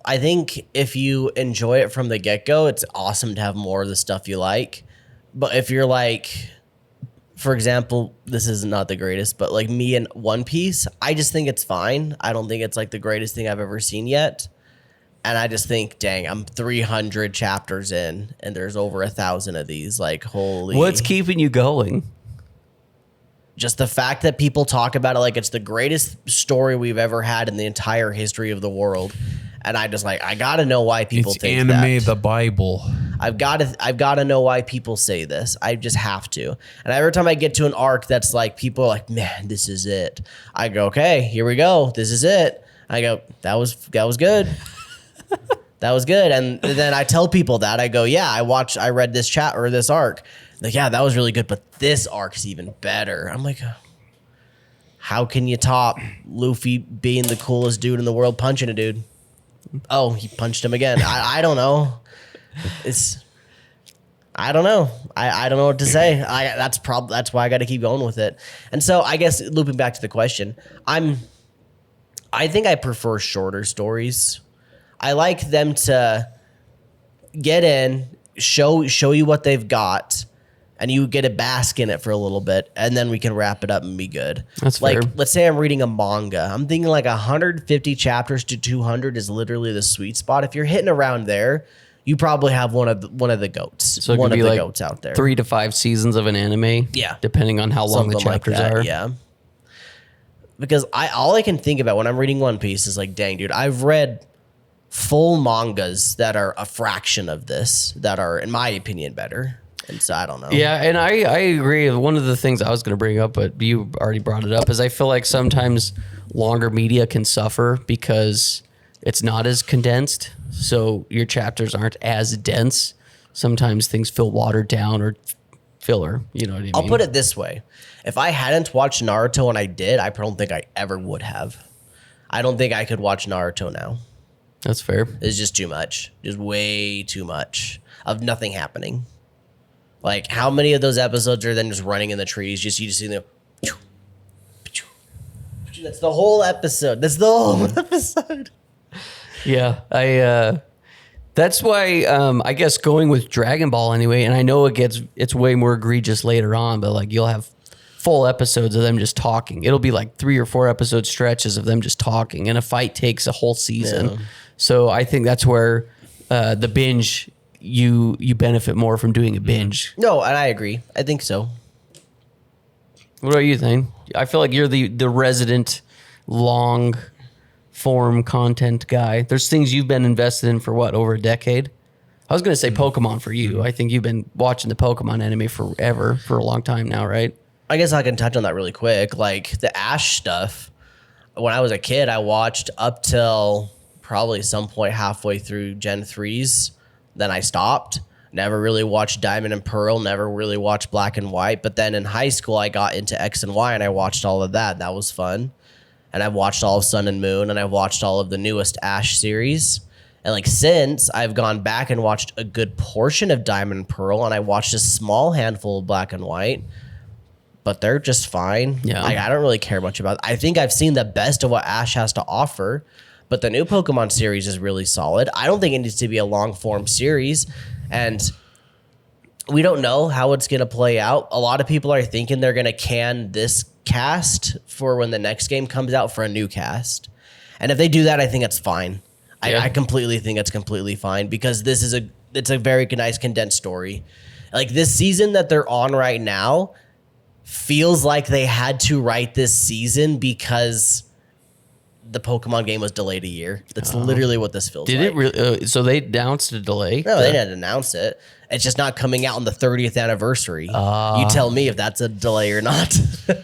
I think if you enjoy it from the get-go, it's awesome to have more of the stuff you like. But if you're like, for example, this is not the greatest, but like me and One Piece, I just think it's fine. I don't think it's like the greatest thing I've ever seen yet. And I just think, dang, I'm 300 chapters in and there's over 1,000 of these. Like, holy. What's keeping you going? Just the fact that people talk about it like it's the greatest story we've ever had in the entire history of the world. And I just like, I got to know why people It's think anime, that. the Bible. I've got to know why people say this. I just have to. And every time I get to an arc that's like, people are like, man, this is it. I go, okay, here we go. This is it. I go, that was good. That was good. And then I tell people that. I go, yeah, I read this chat or this arc. Like, yeah, that was really good, but this arc's even better. I'm like, how can you top Luffy being the coolest dude in the world punching a dude? Oh, he punched him again. I don't know. I don't know. I don't know what to say. That's why I got to keep going with it. And so I guess looping back to the question, I think I prefer shorter stories. I like them to get in, show you what they've got, and you get a bask in it for a little bit, and then we can wrap it up and be good. That's like, fair. let's say I'm reading a manga. I'm thinking like 150 chapters to 200 is literally the sweet spot. If you're hitting around there, you probably have one of the goats. So it one could of be the like goats out there. 3 to 5 seasons of an anime. Yeah. Depending on how long the Something like chapters that, are. Yeah. Because all I can think about when I'm reading One Piece is like, dang, dude, I've read full mangas that are a fraction of this, that are, in my opinion, better. And so I don't know. Yeah, and I agree. One of the things I was going to bring up, but you already brought it up, is I feel like sometimes longer media can suffer because it's not as condensed. So your chapters aren't as dense. Sometimes things feel watered down or filler. You know what I mean? I'll put it this way. If I hadn't watched Naruto and I did, I don't think I ever would have. I don't think I could watch Naruto now. That's fair. It's just too much. Just way too much of nothing happening. Like, how many of those episodes are then just running in the trees? You just see the... That's the whole episode. That's the whole episode. Yeah, that's why I guess going with Dragon Ball anyway, and I know it's way more egregious later on, but like you'll have full episodes of them just talking. It'll be like 3 or 4 episode stretches of them just talking, and a fight takes a whole season. Yeah. So I think that's where the binge you benefit more from doing a binge. No, and I agree. I think so. What about you, Thane? I feel like you're the resident long form content guy. There's things you've been invested in for what, over a decade? I was going to say Pokemon for you. I think you've been watching the Pokemon anime forever, for a long time now, right? I guess I can touch on that really quick. Like the Ash stuff, when I was a kid, I watched up till probably some point halfway through Gen 3s. Then I stopped. Never really watched Diamond and Pearl. Never really watched Black and White. But then in high school, I got into X and Y and I watched all of that. That was fun. And I've watched all of Sun and Moon and I've watched all of the newest Ash series. And like since, I've gone back and watched a good portion of Diamond and Pearl and I watched a small handful of Black and White. But they're just fine. Yeah. Like, I don't really care much about it. I think I've seen the best of what Ash has to offer. But the new Pokemon series is really solid. I don't think it needs to be a long form series. And we don't know how it's going to play out. A lot of people are thinking they're going to can this cast for when the next game comes out for a new cast. And if they do that, I think it's fine. Yeah. I completely think it's completely fine because it's a very nice condensed story. Like this season that they're on right now feels like they had to write this season because the Pokemon game was delayed a year. That's literally what this feels Did like. it really? So they announced a delay? No, they didn't announce it. It's just not coming out on the 30th anniversary. You tell me if that's a delay or not.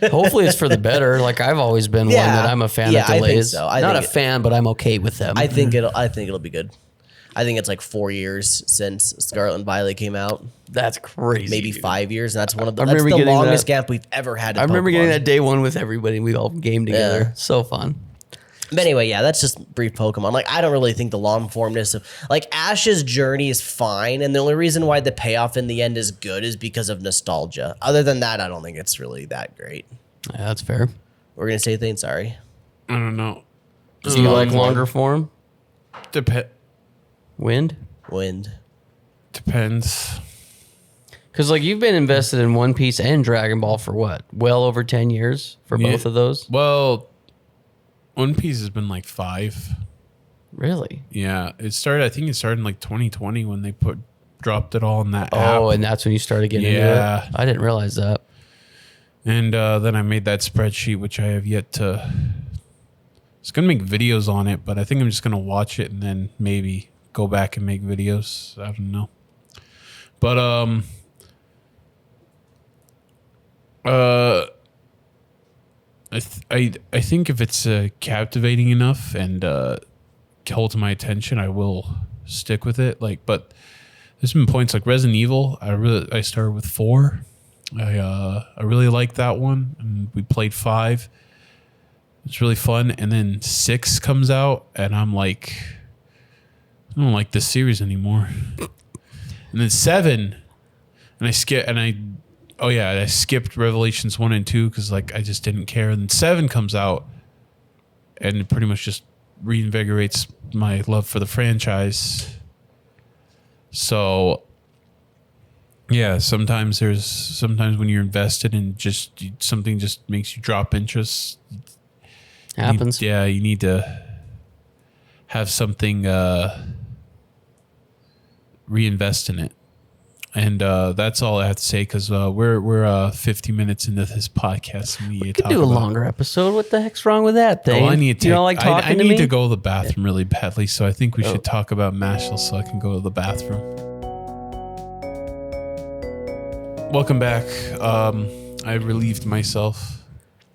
Hopefully it's for the better. Like I've always been one that I'm a fan of I think delays. so. Not a fan, but I'm okay with them. I think it'll be good. I think it's like 4 years since Scarlet and Violet came out. That's crazy. Maybe dude. 5 years. And that's one of the, I that's remember the getting longest that- gap we've ever had. In I remember Pokemon. getting that day one with everybody. We all gamed together. Yeah. So fun. But anyway, yeah, that's just brief Pokemon. Like, I don't really think the long formness of like Ash's journey is fine, and the only reason why the payoff in the end is good is because of nostalgia. Other than that, I don't think it's really that great. Yeah, that's fair. We're gonna say things. Sorry. I don't know. Do you like longer form? Wind? Wind. Depends. Because like you've been invested in One Piece and Dragon Ball for what? Well over 10 years for both of those? Well, One Piece has been like 5. Really? Yeah, I think it started in like 2020 when they dropped it all in that app. Oh, and that's when you started getting into Yeah. it? I didn't realize that. And then I made that spreadsheet, which I have yet to. I was gonna make videos on it, but I think I'm just gonna watch it and then maybe go back and make videos. I don't know. But I think if it's captivating enough and holds my attention, I will stick with it. Like, but there's been points like Resident Evil. I started with 4. I really like that one, and we played 5. It's really fun, and then 6 comes out, and I'm like, I don't like this series anymore. And then 7, and I skipped Revelations 1 and 2 because like I just didn't care. And then 7 comes out, and it pretty much just reinvigorates my love for the franchise. So. Yeah, sometimes when you're invested in something just makes you drop interest. Happens. You need to have something reinvest in it. And that's all I have to say because we're 50 minutes into this podcast. And We could do a longer episode. What the heck's wrong with that thing? I need to. You don't like talking I to need me? to go to the bathroom really badly, so I think we should talk about Mashle so I can go to the bathroom. Welcome back. I relieved myself.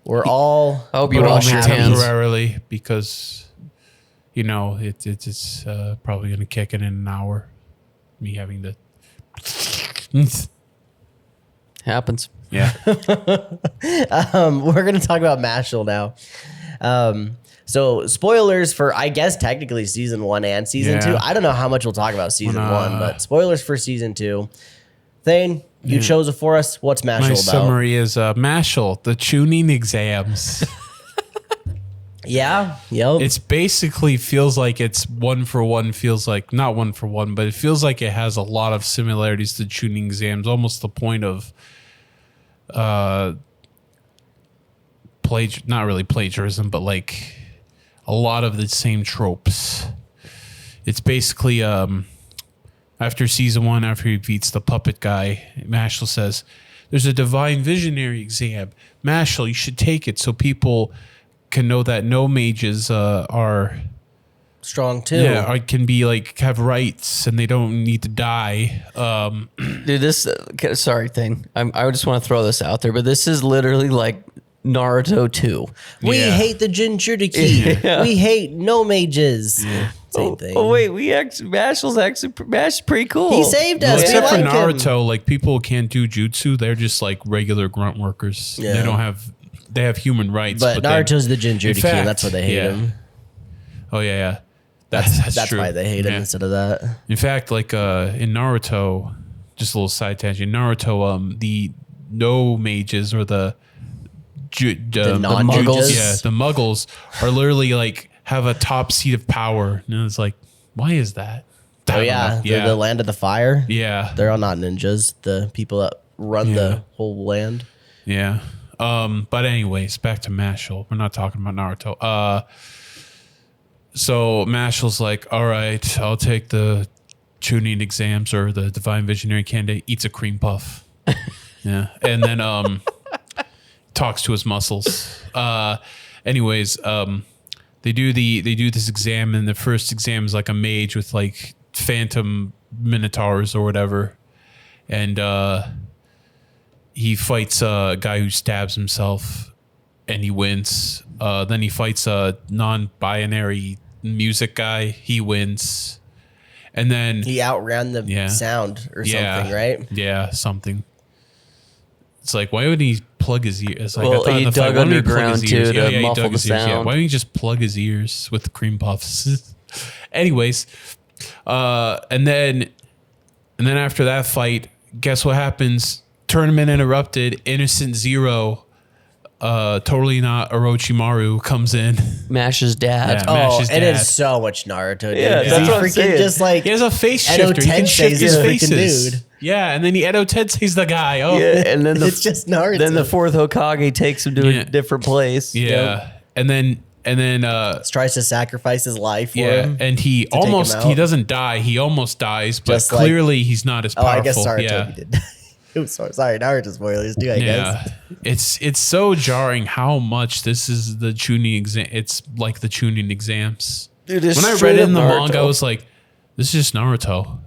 We're all. I hope you we're all wash your happy. hands. Temporarily because, it's probably going to kick in an hour. Me having to. Happens. Yeah. We're gonna talk about Mashle now. So spoilers for I guess technically season 1 and season Yeah. 2. I don't know how much we'll talk about season 1, but spoilers for season 2. Thane, you chose it for us. What's Mashle My about? summary is Mashle, the tuning exams. Yeah. Yep. It's basically feels like it's one for one, feels like not one for one, but it feels like it has a lot of similarities to tuning exams, almost the point of not really plagiarism, but like a lot of the same tropes. It's basically after season 1, after he beats the puppet guy, Mashle says, "There's a divine visionary exam. Mashle, you should take it so people can know that no mages are strong too. can be like have rights and they don't need to die." Dude, this sorry thing. I just want to throw this out there, but this is literally like Naruto 2. We Yeah. hate the Jinchuriki. Yeah. We hate no mages. Same thing. Oh wait, Mashle's pretty cool. He saved us. Except for we like him. Naruto, like people who can't do jutsu, they're just like regular grunt workers. Yeah. They have human rights. But Naruto's the in Jinchuriki, fact, and that's why they hate yeah. him. Oh yeah. That's true. why they hate him Yeah. instead of that. In fact, like in Naruto, just a little side tangent. Naruto, the no mages or the non-Muggles? yeah, the Muggles are literally like have a top seat of power, and it's like, why is that? I Oh don't yeah, know. the land of the fire. Yeah. They're all not ninjas. The people that run the whole land. Yeah. But anyways, back to Mashle. We're not talking about Naruto. So Mashle's like, all right, I'll take the tuning exams or the divine visionary candidate, eats a cream puff. Yeah. And then talks to his muscles. Anyways, they do this exam, and the first exam is like a mage with like phantom minotaurs or whatever. And he fights a guy who stabs himself, and he wins. Then he fights a non-binary music guy. He wins. And then He outran the sound or something, right? Yeah, something. It's like, why would he plug his ears? It's like, Well, I thought he in the dug fight, why don't he plug underground his ears? too to he muffle dug the his ears. Yeah, sound. why don't he just plug his ears with the cream puffs? Anyways, and then after that fight, guess what happens? Tournament interrupted. Innocent Zero, totally not Orochimaru, comes in. Mash's dad. Yeah. Oh, Mash's and dad. it's so much Naruto, dude. Yeah, 'Cause that's he what I'm freaking saying. just like He has a face Edo shifter. He can Tensei's shift his the freaking faces. dude. Yeah, and then he Edo Tensei's the guy. Oh, Yeah, and then It's just Naruto. Then the fourth Hokage takes him to Yeah. a different place. yeah. Yep. And then tries to sacrifice his life for yeah, him. and he take him almost out. he doesn't die. He almost dies, but Just like- clearly he's not as Oh, powerful. I guess Naruto yeah. did. Oops, sorry, Naruto spoilers too, I guess. Yeah, it's so jarring how much this is the Chunin exam. It's like the Chunin exams. Dude, it's When I read straight it up in the Naruto. manga, I was like, "This is just Naruto."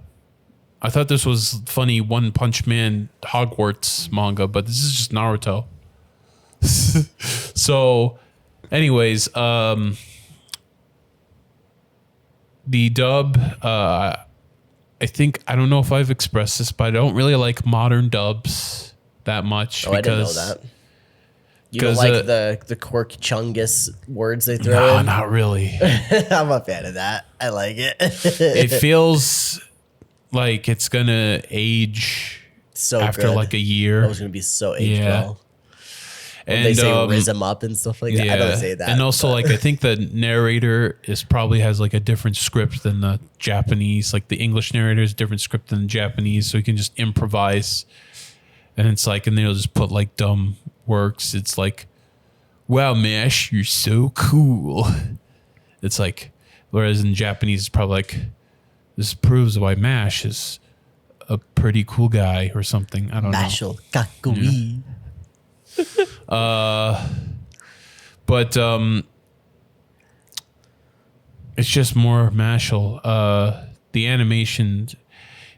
I thought this was funny One Punch Man Hogwarts manga, but this is just Naruto. So, anyways, the dub. I don't know if I've expressed this, but I don't really like modern dubs that much. Oh, I didn't know because that. You don't 'cause, like the quirk chungus words they throw No, in? not really. I'm a fan of that. I like it. It feels like it's gonna age so after good. like a year. I was gonna be so aged Yeah. well. When And they say "riz 'em up" and stuff like that. I don't say that. And also, but- like, I think the narrator probably has like a different script than the Japanese. Like the English narrator is a different script than the Japanese, so you can just improvise. And it's like, and they'll just put like dumb works. It's like, "Wow, Mash, you're so cool." It's like, whereas in Japanese, it's probably like, "This proves why Mash is a pretty cool guy" or something. I don't know. Mashle Kakui. But it's just more Mashle. The animation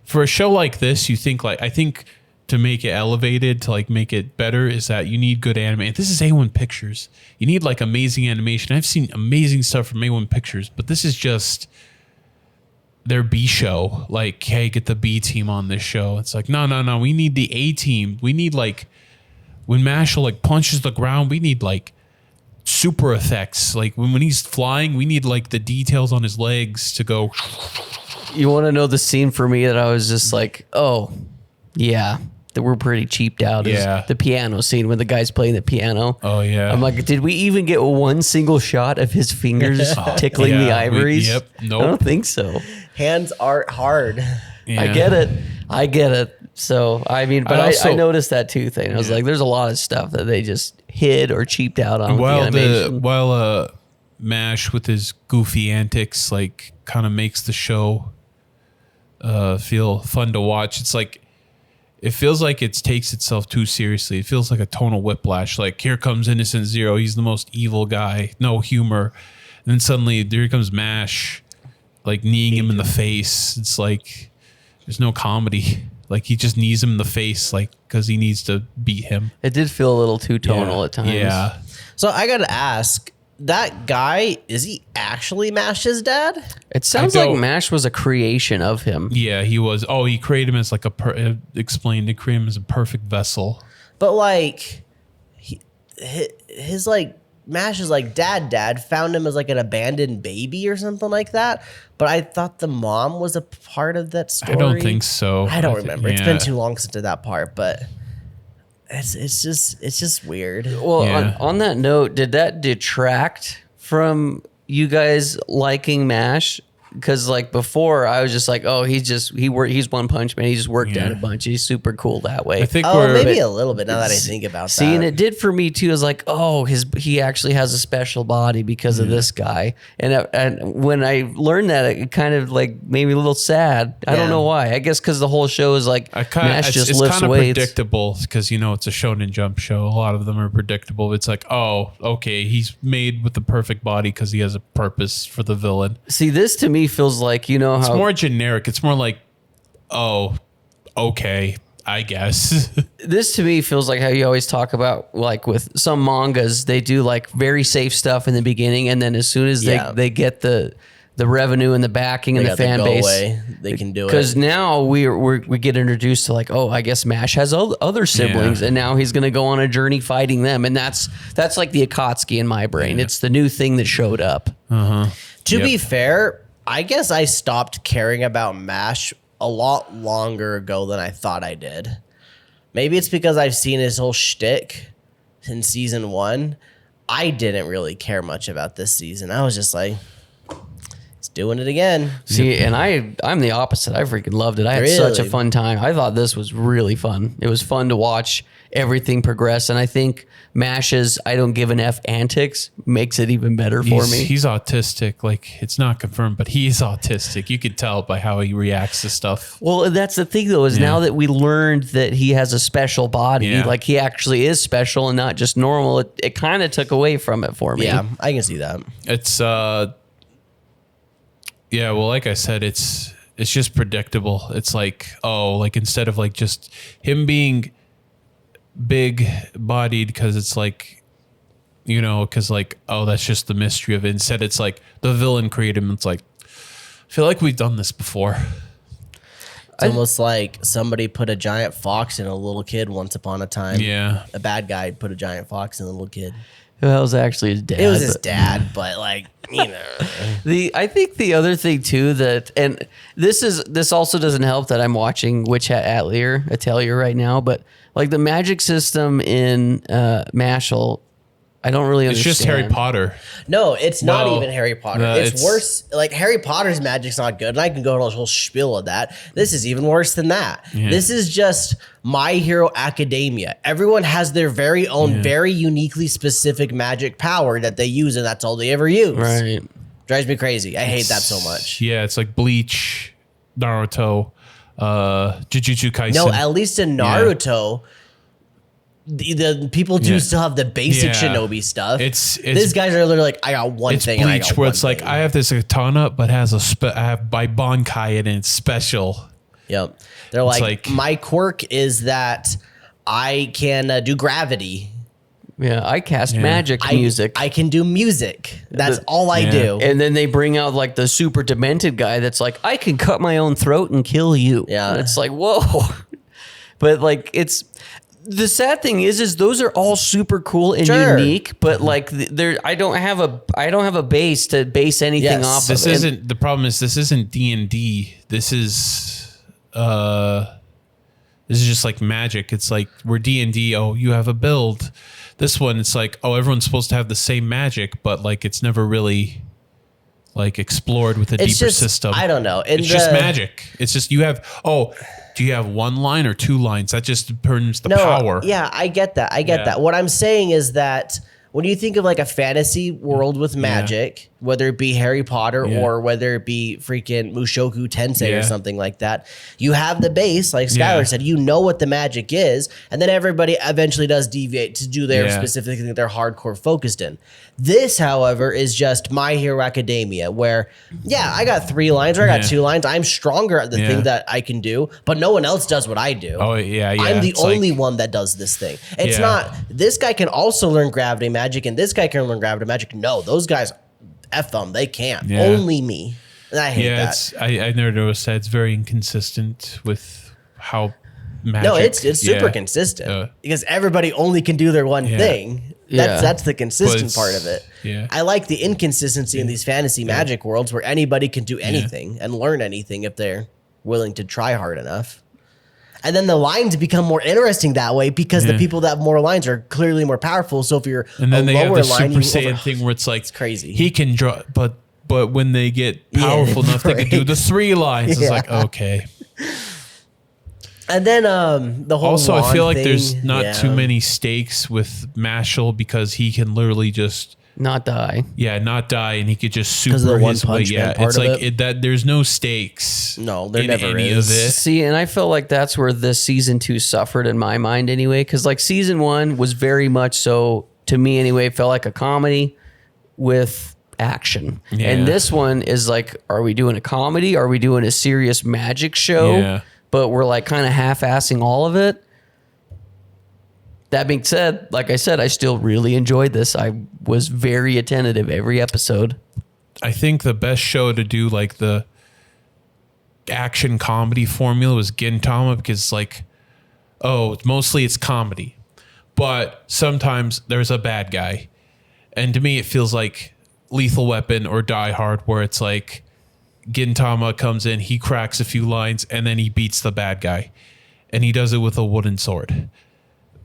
for a show like this, you think like, I think to make it elevated, to like make it better, is that you need good anime. This is A1 Pictures. You need like amazing animation. I've seen amazing stuff from A1 Pictures, but this is just their B show. Like, hey, get the B team on this show. It's like, no. We need the A team. We need like, when Mashle like punches the ground, we need like super effects. Like when he's flying, we need like the details on his legs to go. You want to know the scene for me that I was just like, oh, yeah, that we're pretty cheaped out. Yeah. Is the piano scene when the guy's playing the piano. Oh yeah. I'm like, did we even get one single shot of his fingers tickling the yeah, ivories? yep. Nope. I don't think so. Hands are hard. Yeah. I get it. So, I mean, but I I noticed that too thing. I was like, there's a lot of stuff that they just hid or cheaped out on with the animation. While Mash with his goofy antics like kind of makes the show feel fun to watch. It's like, it feels like it takes itself too seriously. It feels like a tonal whiplash. Like, here comes Innocent Zero. He's the most evil guy. No humor. And then suddenly there comes Mash, like kneeing him in the face. It's like there's no comedy. Like, he just knees him in the face, like, because he needs to beat him. It did feel a little too tonal at times. Yeah. So I gotta ask, that guy, is he actually Mash's dad? It sounds I like don't- MASH was a creation of him. Yeah, he was. Oh, he created him as like explained to create him as a perfect vessel. But like, his like Mash's like dad found him as like an abandoned baby or something like that. But I thought the mom was a part of that story. I don't think so. I don't think- remember. It's yeah. been too long since that part, but it's just weird. Well, Yeah. on that note, did that detract from you guys liking MASH? Because like before, I was just like, oh, he's One Punch Man. He just worked out a bunch. He's super cool that way. I think Oh, we're maybe a little bit now that I think about See, that. and it did for me too. I was like, oh, he actually has a special body because of this guy. And when I learned that, it kind of like made me a little sad. I don't Yeah. know why. I guess because the whole show is like MASH just it's lifts kind of weights. predictable because it's a Shonen Jump show. A lot of them are predictable. It's like, oh, okay, he's made with the perfect body because he has a purpose for the villain. See, this to me feels like how It's more generic. It's more like, oh, okay, I guess. this to me feels like how you always talk about, like with some mangas, they do like very safe stuff in the beginning, and then as soon as Yeah. they get the the revenue and the backing and the fan base. They can do it. Because now we get introduced to like, oh, I guess Mash has other siblings, and now he's going to go on a journey fighting them, and that's like the Akatsuki in my brain. It's the new thing that showed up. To be fair, I guess I stopped caring about Mash a lot longer ago than I thought I did. Maybe it's because I've seen his whole shtick in season 1. I didn't really care much about this season. I was just like, doing it again. See, and I'm the opposite. I freaking loved it. I had such a fun time. I thought this was really fun. It was fun to watch everything progress, and I think Mash's I don't give an F antics makes it even better for me. He's autistic. Like, it's not confirmed, but he's autistic. You could tell by how he reacts to stuff. Well, that's the thing, though, is now that we learned that he has a special body, like he actually is special and not just normal, it kind of took away from it for me. Yeah, I can see that. It's yeah, well, like I said, it's just predictable. It's like, oh, like instead of like just him being big bodied because it's like, you know, because like, oh, that's just the mystery of it. Instead, it's like the villain created him. It's like, I feel like we've done this before. It's almost like somebody put a giant fox in a little kid once upon a time. Yeah. A bad guy put a giant fox in a little kid. That was actually his dad. It was his dad, but like, you know. I think the other thing too that, and this also doesn't help that I'm watching Witch Hat Atelier right now, but like the magic system in Mashle, I don't really understand. It's just Harry Potter. No, it's not even Harry Potter. It's worse. Like Harry Potter's magic's not good, and I can go on a whole spiel of that. This is even worse than that. Yeah. This is just My Hero Academia. Everyone has their very own, very uniquely specific magic power that they use, and that's all they ever use. Right. Drives me crazy. I hate that so much. Yeah, it's like Bleach, Naruto, Jujutsu Kaisen. No, at least in Naruto, the people do still have the basic shinobi stuff. These guys are literally like, I got one thing. Bleach, and I got where one it's like, thing. I have this katana, but has I have my Bankai and it's special. Yep. They're like, my quirk is that I can do gravity. Yeah, I cast magic music. I can do music. That's all I do. And then they bring out like the super demented guy that's like, I can cut my own throat and kill you. Yeah. And it's like, whoa. But like, the sad thing is those are all super cool and unique, but like I don't have a base to base anything off this of. The problem is this isn't D&D. This is just like magic. It's like we're D&D. Oh, you have a build. This one, it's like, oh, everyone's supposed to have the same magic, but like it's never really like explored with a deeper system. I don't know. It's just magic. It's just you have, do you have one line or two lines? That just turns the power. Yeah, I get that. I get that. What I'm saying is that when you think of like a fantasy world with magic, whether it be Harry Potter or whether it be freaking Mushoku Tensei or something like that, you have the base, like Skylar said, you know what the magic is, and then everybody eventually does deviate to do their specific thing that they're hardcore focused in. This, however, is just My Hero Academia, where, I got 3 lines or I got 2 lines. I'm stronger at the thing that I can do, but no one else does what I do. Oh, yeah. I'm the only one that does this thing. It's not, this guy can also learn gravity magic and this guy can learn gravity magic. No, those guys, F them. They can't. Only me. And I hate that. I never noticed that. It's very inconsistent with how magic. No, it's super consistent because everybody only can do their one thing. That's the consistent part of it. Yeah. I like the inconsistency in these fantasy magic worlds where anybody can do anything and learn anything if they're willing to try hard enough. And then the lines become more interesting that way because the people that have more lines are clearly more powerful. So if you're and then a they have lower the line, Super Saiyan thing where it's like it's crazy. He can draw, but when they get powerful enough, they can do the 3 lines. It's like, okay. And then the whole also, I feel like thing, there's not too many stakes with Mashle because he can literally just not die. Yeah, not die, and he could just super of the one his way. punch man Yeah, part it's of like it? that. There's no stakes. No, there in never any is. of it. See, and I felt like that's where this season 2 suffered in my mind anyway, because like season 1 was very much so, to me anyway, felt like a comedy with action. Yeah. And this one is like, are we doing a comedy? Are we doing a serious magic show? Yeah. But we're like kind of half-assing all of it. That being said, like I said, I still really enjoyed this. I was very attentive every episode. I think the best show to do like the action comedy formula was Gintama, because like, mostly it's comedy, but sometimes there's a bad guy. And to me, it feels like Lethal Weapon or Die Hard, where it's like Gintama comes in, he cracks a few lines, and then he beats the bad guy. And he does it with a wooden sword.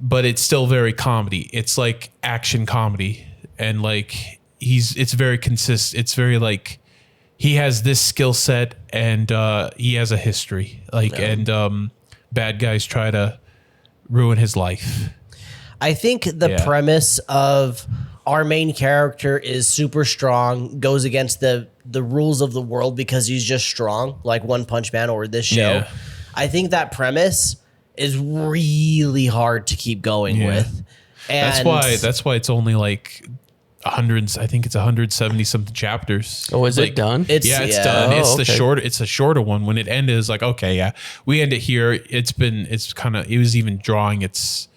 But it's still very comedy. It's like action comedy. And like it's very consistent. It's very like he has this skill set and he has a history. And bad guys try to ruin his life. I think the premise of our main character is super strong, goes against the rules of the world because he's just strong, like One Punch Man or this show. Yeah. I think that premise is really hard to keep going with. And That's why it's only like 100. I think it's 170 something chapters. Oh, is it done? It's done. Oh, It's a shorter one. When it ended, it's like, okay, yeah, we end it here. It was even drawing. It's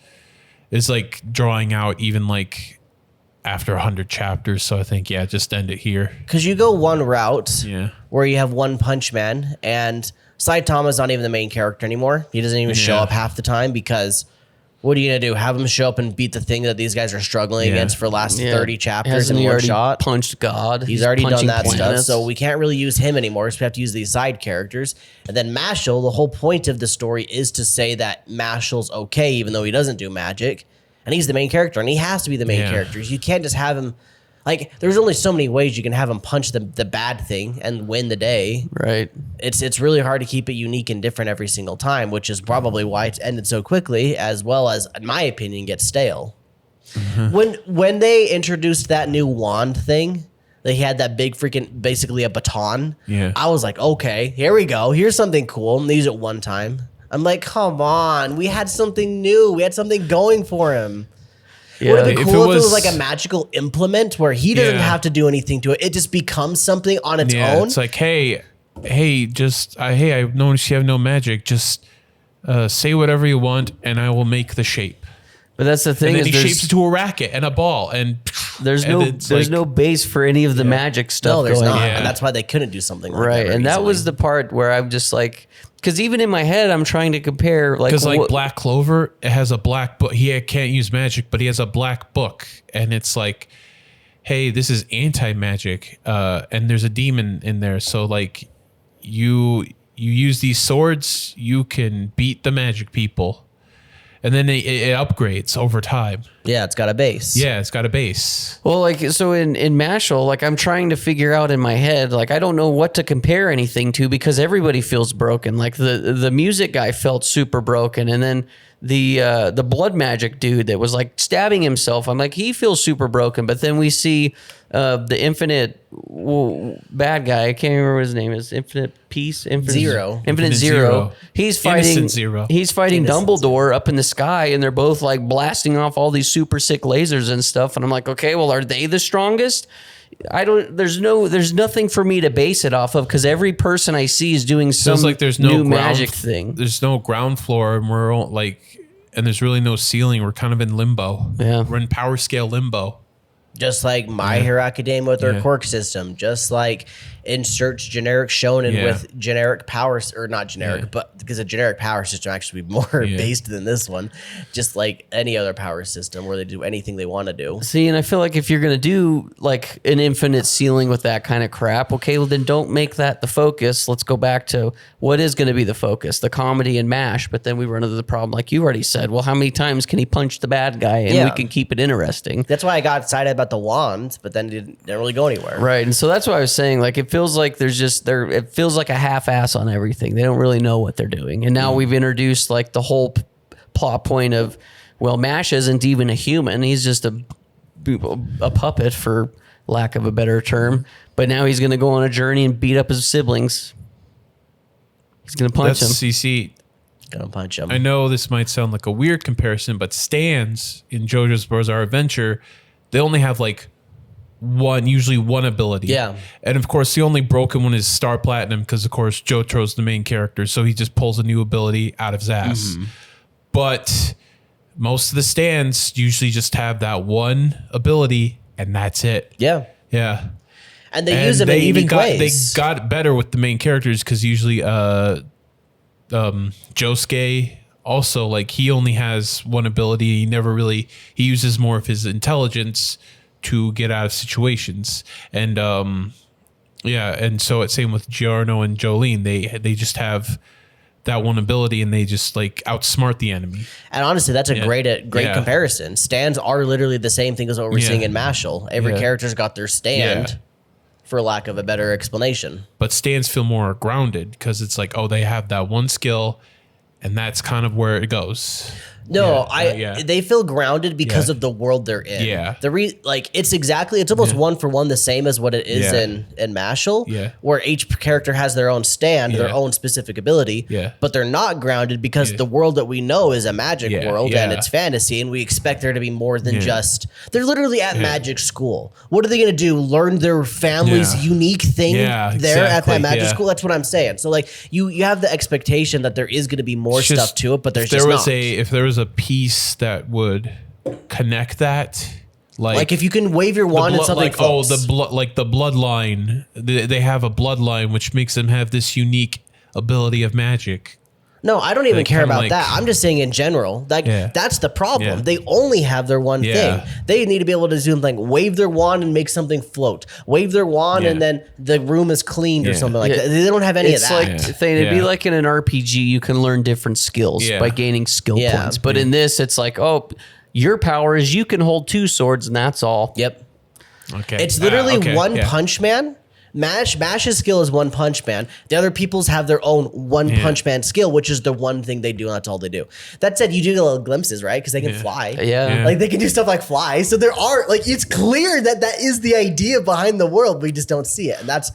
like drawing out even like after 100 chapters. So I think, just end it here. Because you go one route Yeah. where you have One Punch Man, and Saitama's not even the main character anymore. He doesn't even show up half the time, because what are you going to do? Have him show up and beat the thing that these guys are struggling against for the last 30 chapters Hasn't in he one already shot? punched God. He's already done punching that planets. stuff, so we can't really use him anymore. So we have to use these side characters. And then Mashle, the whole point of the story is to say that Mashle's okay, even though he doesn't do magic. And he's the main character, and he has to be the main character. You can't just have him... Like, there's only so many ways you can have him punch the bad thing and win the day. Right. It's really hard to keep it unique and different every single time, which is probably why it's ended so quickly, as well as, in my opinion, gets stale. When they introduced that new wand thing, they had that big freaking, basically a baton. Yeah. I was like, okay, here we go. Here's something cool. And they use it one time. I'm like, come on. We had something new. We had something going for him. Yeah. Would it be If cool it if it was was- like a magical implement where he doesn't have to do anything to it? It just becomes something on its own. It's like, hey, I noticed you have no magic. Just say whatever you want, and I will make the shape. But that's the thing, And then is he shapes it to a racket and a ball, and there's and no base for any of the magic stuff No, there's going not. on. Yeah. And that's why they couldn't do something like that. Right. very And that easily. was the part where I'm just like, because even in my head, I'm trying to compare, like, because like what- Black Clover, it has a black book. He can't use magic, but he has a black book, and it's like, hey, this is anti-magic, and there's a demon in there. So like, you use these swords, you can beat the magic people, and then it upgrades over time. Yeah, it's got a base. Yeah, it's got a base. Well, like, so in Mashle, like, I'm trying to figure out in my head, like, I don't know what to compare anything to, because everybody feels broken. Like, the music guy felt super broken, and then the blood magic dude that was like stabbing himself, I'm like, he feels super broken. But then we see the infinite bad guy, I can't remember what his name is, Infinite Zero. Infinite Zero. He's fighting Innocent Zero. He's fighting Innocent Dumbledore up in the sky, and they're both like blasting off all these super sick lasers and stuff. And I'm like, okay, well, are they the strongest? There's nothing for me to base it off of, because every person I see is doing some Feels like there's no new ground, magic thing. There's no ground floor, and we're all like, and there's really no ceiling. We're kind of in limbo. Yeah. We're in power scale limbo. Just like My Hero Academia with their quirk system. Just like inserts generic shonen with generic powers, or not generic, but because a generic power system actually be more based than this one. Just like any other power system where they do anything they want to do. See, and I feel like if you're going to do like an infinite ceiling with that kind of crap, okay, well, then don't make that the focus. Let's go back to what is going to be the focus, the comedy and MASH. But then we run into the problem, like you already said, well, how many times can he punch the bad guy and we can keep it interesting? That's why I got excited about the wand, but then it didn't really go anywhere. Right. And so that's why I was saying, like, it feels like it feels like a half-ass on everything. They don't really know what they're doing. And now we've introduced like the whole plot point of, well, MASH isn't even a human. He's just a puppet, for lack of a better term. But now he's going to go on a journey and beat up his siblings. He's going to punch him. You see, Gonna punch him. I know this might sound like a weird comparison, but stands in JoJo's Bizarre Adventure, they only have like usually one ability. Yeah. And of course, the only broken one is Star Platinum, because of course Jotaro's the main character, so he just pulls a new ability out of his ass. But most of the stands usually just have that one ability, and that's it. Yeah. Yeah. And they use them in unique ways. They got better with the main characters because usually Josuke also, like, he only has one ability. He uses more of his intelligence to get out of situations. And and so it's same with Giorno and Jolene. They just have that one ability and they just like outsmart the enemy. And honestly, that's a great comparison. Stands are literally the same thing as what we're seeing in Mashle. Every character's got their stand, for lack of a better explanation. But stands feel more grounded because it's like, oh, they have that one skill, and that's kind of where it goes. No, they feel grounded because of the world they're in. Yeah. It's almost one for one the same as what it is in Mashle, where each character has their own stand, their own specific ability, but they're not grounded because the world that we know is a magic world and it's fantasy, and we expect there to be more than just, they're literally at magic school. What are they going to do? Learn their family's unique thing at that magic school? That's what I'm saying. So like you have the expectation that there is going to be more stuff to it, but there's just not. If there was a piece that would connect that, like if you can wave your wand and something flips. the bloodline, they have a bloodline which makes them have this unique ability of magic. No, I don't even care about that. I'm just saying in general, that's the problem. They only have their one thing. They need to be able to do like wave their wand and make something float. Wave their wand and then the room is cleaned or something like that. They don't have any of that. It's like it'd be like in an RPG, you can learn different skills by gaining skill points. But in this, it's like, oh, your power is you can hold 2 swords and that's all. Yep. Okay. It's literally one punch man. Mash's skill is one punch man. The other people's have their own one punch man skill, which is the one thing they do, and that's all they do. That said, you do get little glimpses, right? Because they can fly. Yeah. Like they can do stuff like fly. So there are like it's clear that is the idea behind the world. We just don't see it, and that's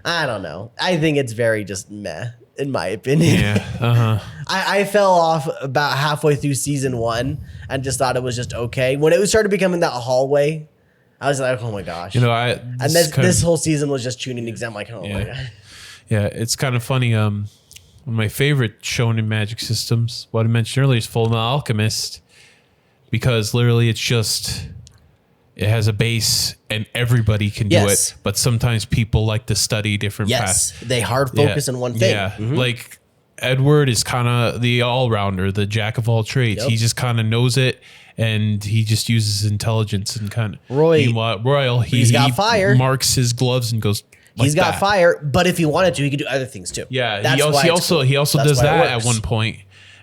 I don't know. I think it's very just meh. In my opinion. Yeah. I fell off about halfway through season 1 and just thought it was just okay. When it started becoming that hallway, I was like, oh my gosh. This whole season was just tuning exam. Like, oh my god. Yeah, it's kind of funny. One of my favorite shonen magic systems, what I mentioned earlier, is Full Metal Alchemist, because literally it has a base and everybody can do it, but sometimes people like to study different paths. They hard focus on one thing. Yeah, like Edward is kind of the all-rounder, the jack of all trades. He just kind of knows it, and he just uses intelligence and kind of. Royal, he's got fire. Marks his gloves and goes. He's got fire, but if he wanted to, he could do other things too. Yeah, he also does that at one point.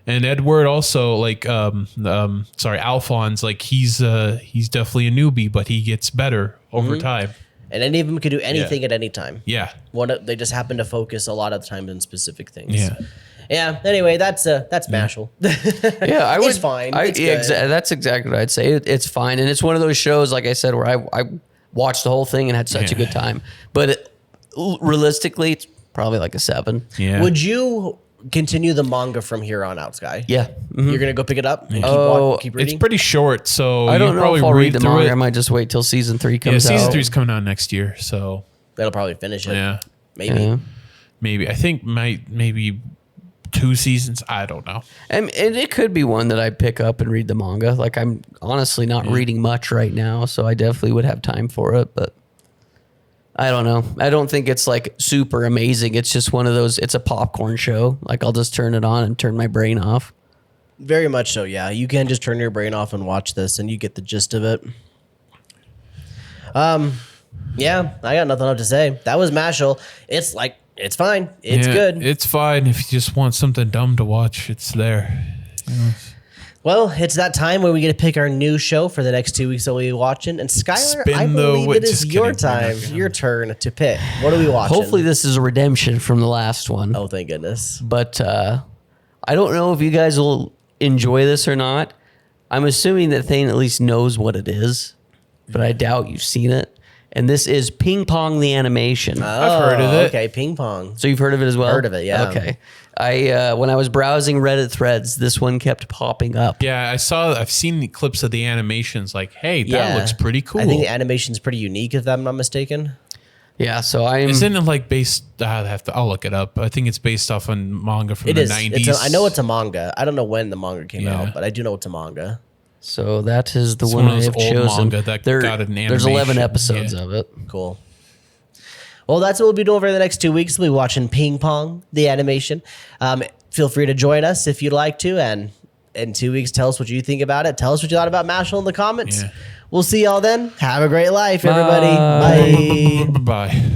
And Edward also, like, Alphonse, like he's definitely a newbie, but he gets better over time. And any of them can do anything at any time. Yeah. They just happen to focus a lot of the time on specific things. Yeah. Yeah. Anyway, that's Mashle. Yeah, it's fine. That's exactly what I'd say. It's fine, and it's one of those shows, like I said, where I watched the whole thing and had such a good time. But realistically, it's probably like a 7. Yeah. Would you continue the manga from here on out, Sky? Yeah. You're gonna go pick it up and keep reading? It's pretty short, so I don't know if I'll read the manga. I might just wait till season 3 comes out. Season 3 is coming out next year, so that'll probably finish it. Yeah. Maybe. Yeah. Maybe. I think maybe 2 seasons. I don't know. And it could be one that I pick up and read the manga. Like I'm honestly not reading much right now, so I definitely would have time for it, but I don't know. I don't think it's like super amazing. It's just one of those, it's a popcorn show. Like I'll just turn it on and turn my brain off. Very much so, yeah. You can just turn your brain off and watch this and you get the gist of it. Yeah, I got nothing else to say. That was Mashle. It's fine. It's good. It's fine. If you just want something dumb to watch, it's there. Well, it's that time where we get to pick our new show for the next 2 weeks that we'll be watching. And Skylar, I believe it is your time, your turn to pick. What are we watching? Hopefully this is a redemption from the last one. Oh, thank goodness. But I don't know if you guys will enjoy this or not. I'm assuming that Thane at least knows what it is, but I doubt you've seen it. And this is Ping Pong the Animation. I've heard of it. Okay, Ping Pong. So you've heard of it as well? Heard of it, yeah. Okay. When I was browsing Reddit threads, this one kept popping up. Yeah, I've seen the clips of the animations. Like, hey, that looks pretty cool. I think the animation's pretty unique, if I'm not mistaken. Yeah, so Isn't it like based? I'll look it up. I think it's based off on manga from the 90s. I know it's a manga. I don't know when the manga came out, but I do know it's a manga. So that is the one I have chosen. Manga that got an animation. There's 11 episodes of it. Cool. Well, that's what we'll be doing over the next 2 weeks. We'll be watching Ping Pong, the animation. Feel free to join us if you'd like to. And in 2 weeks, tell us what you think about it. Tell us what you thought about Mashle in the comments. Yeah. We'll see y'all then. Have a great life, everybody. Bye. Bye.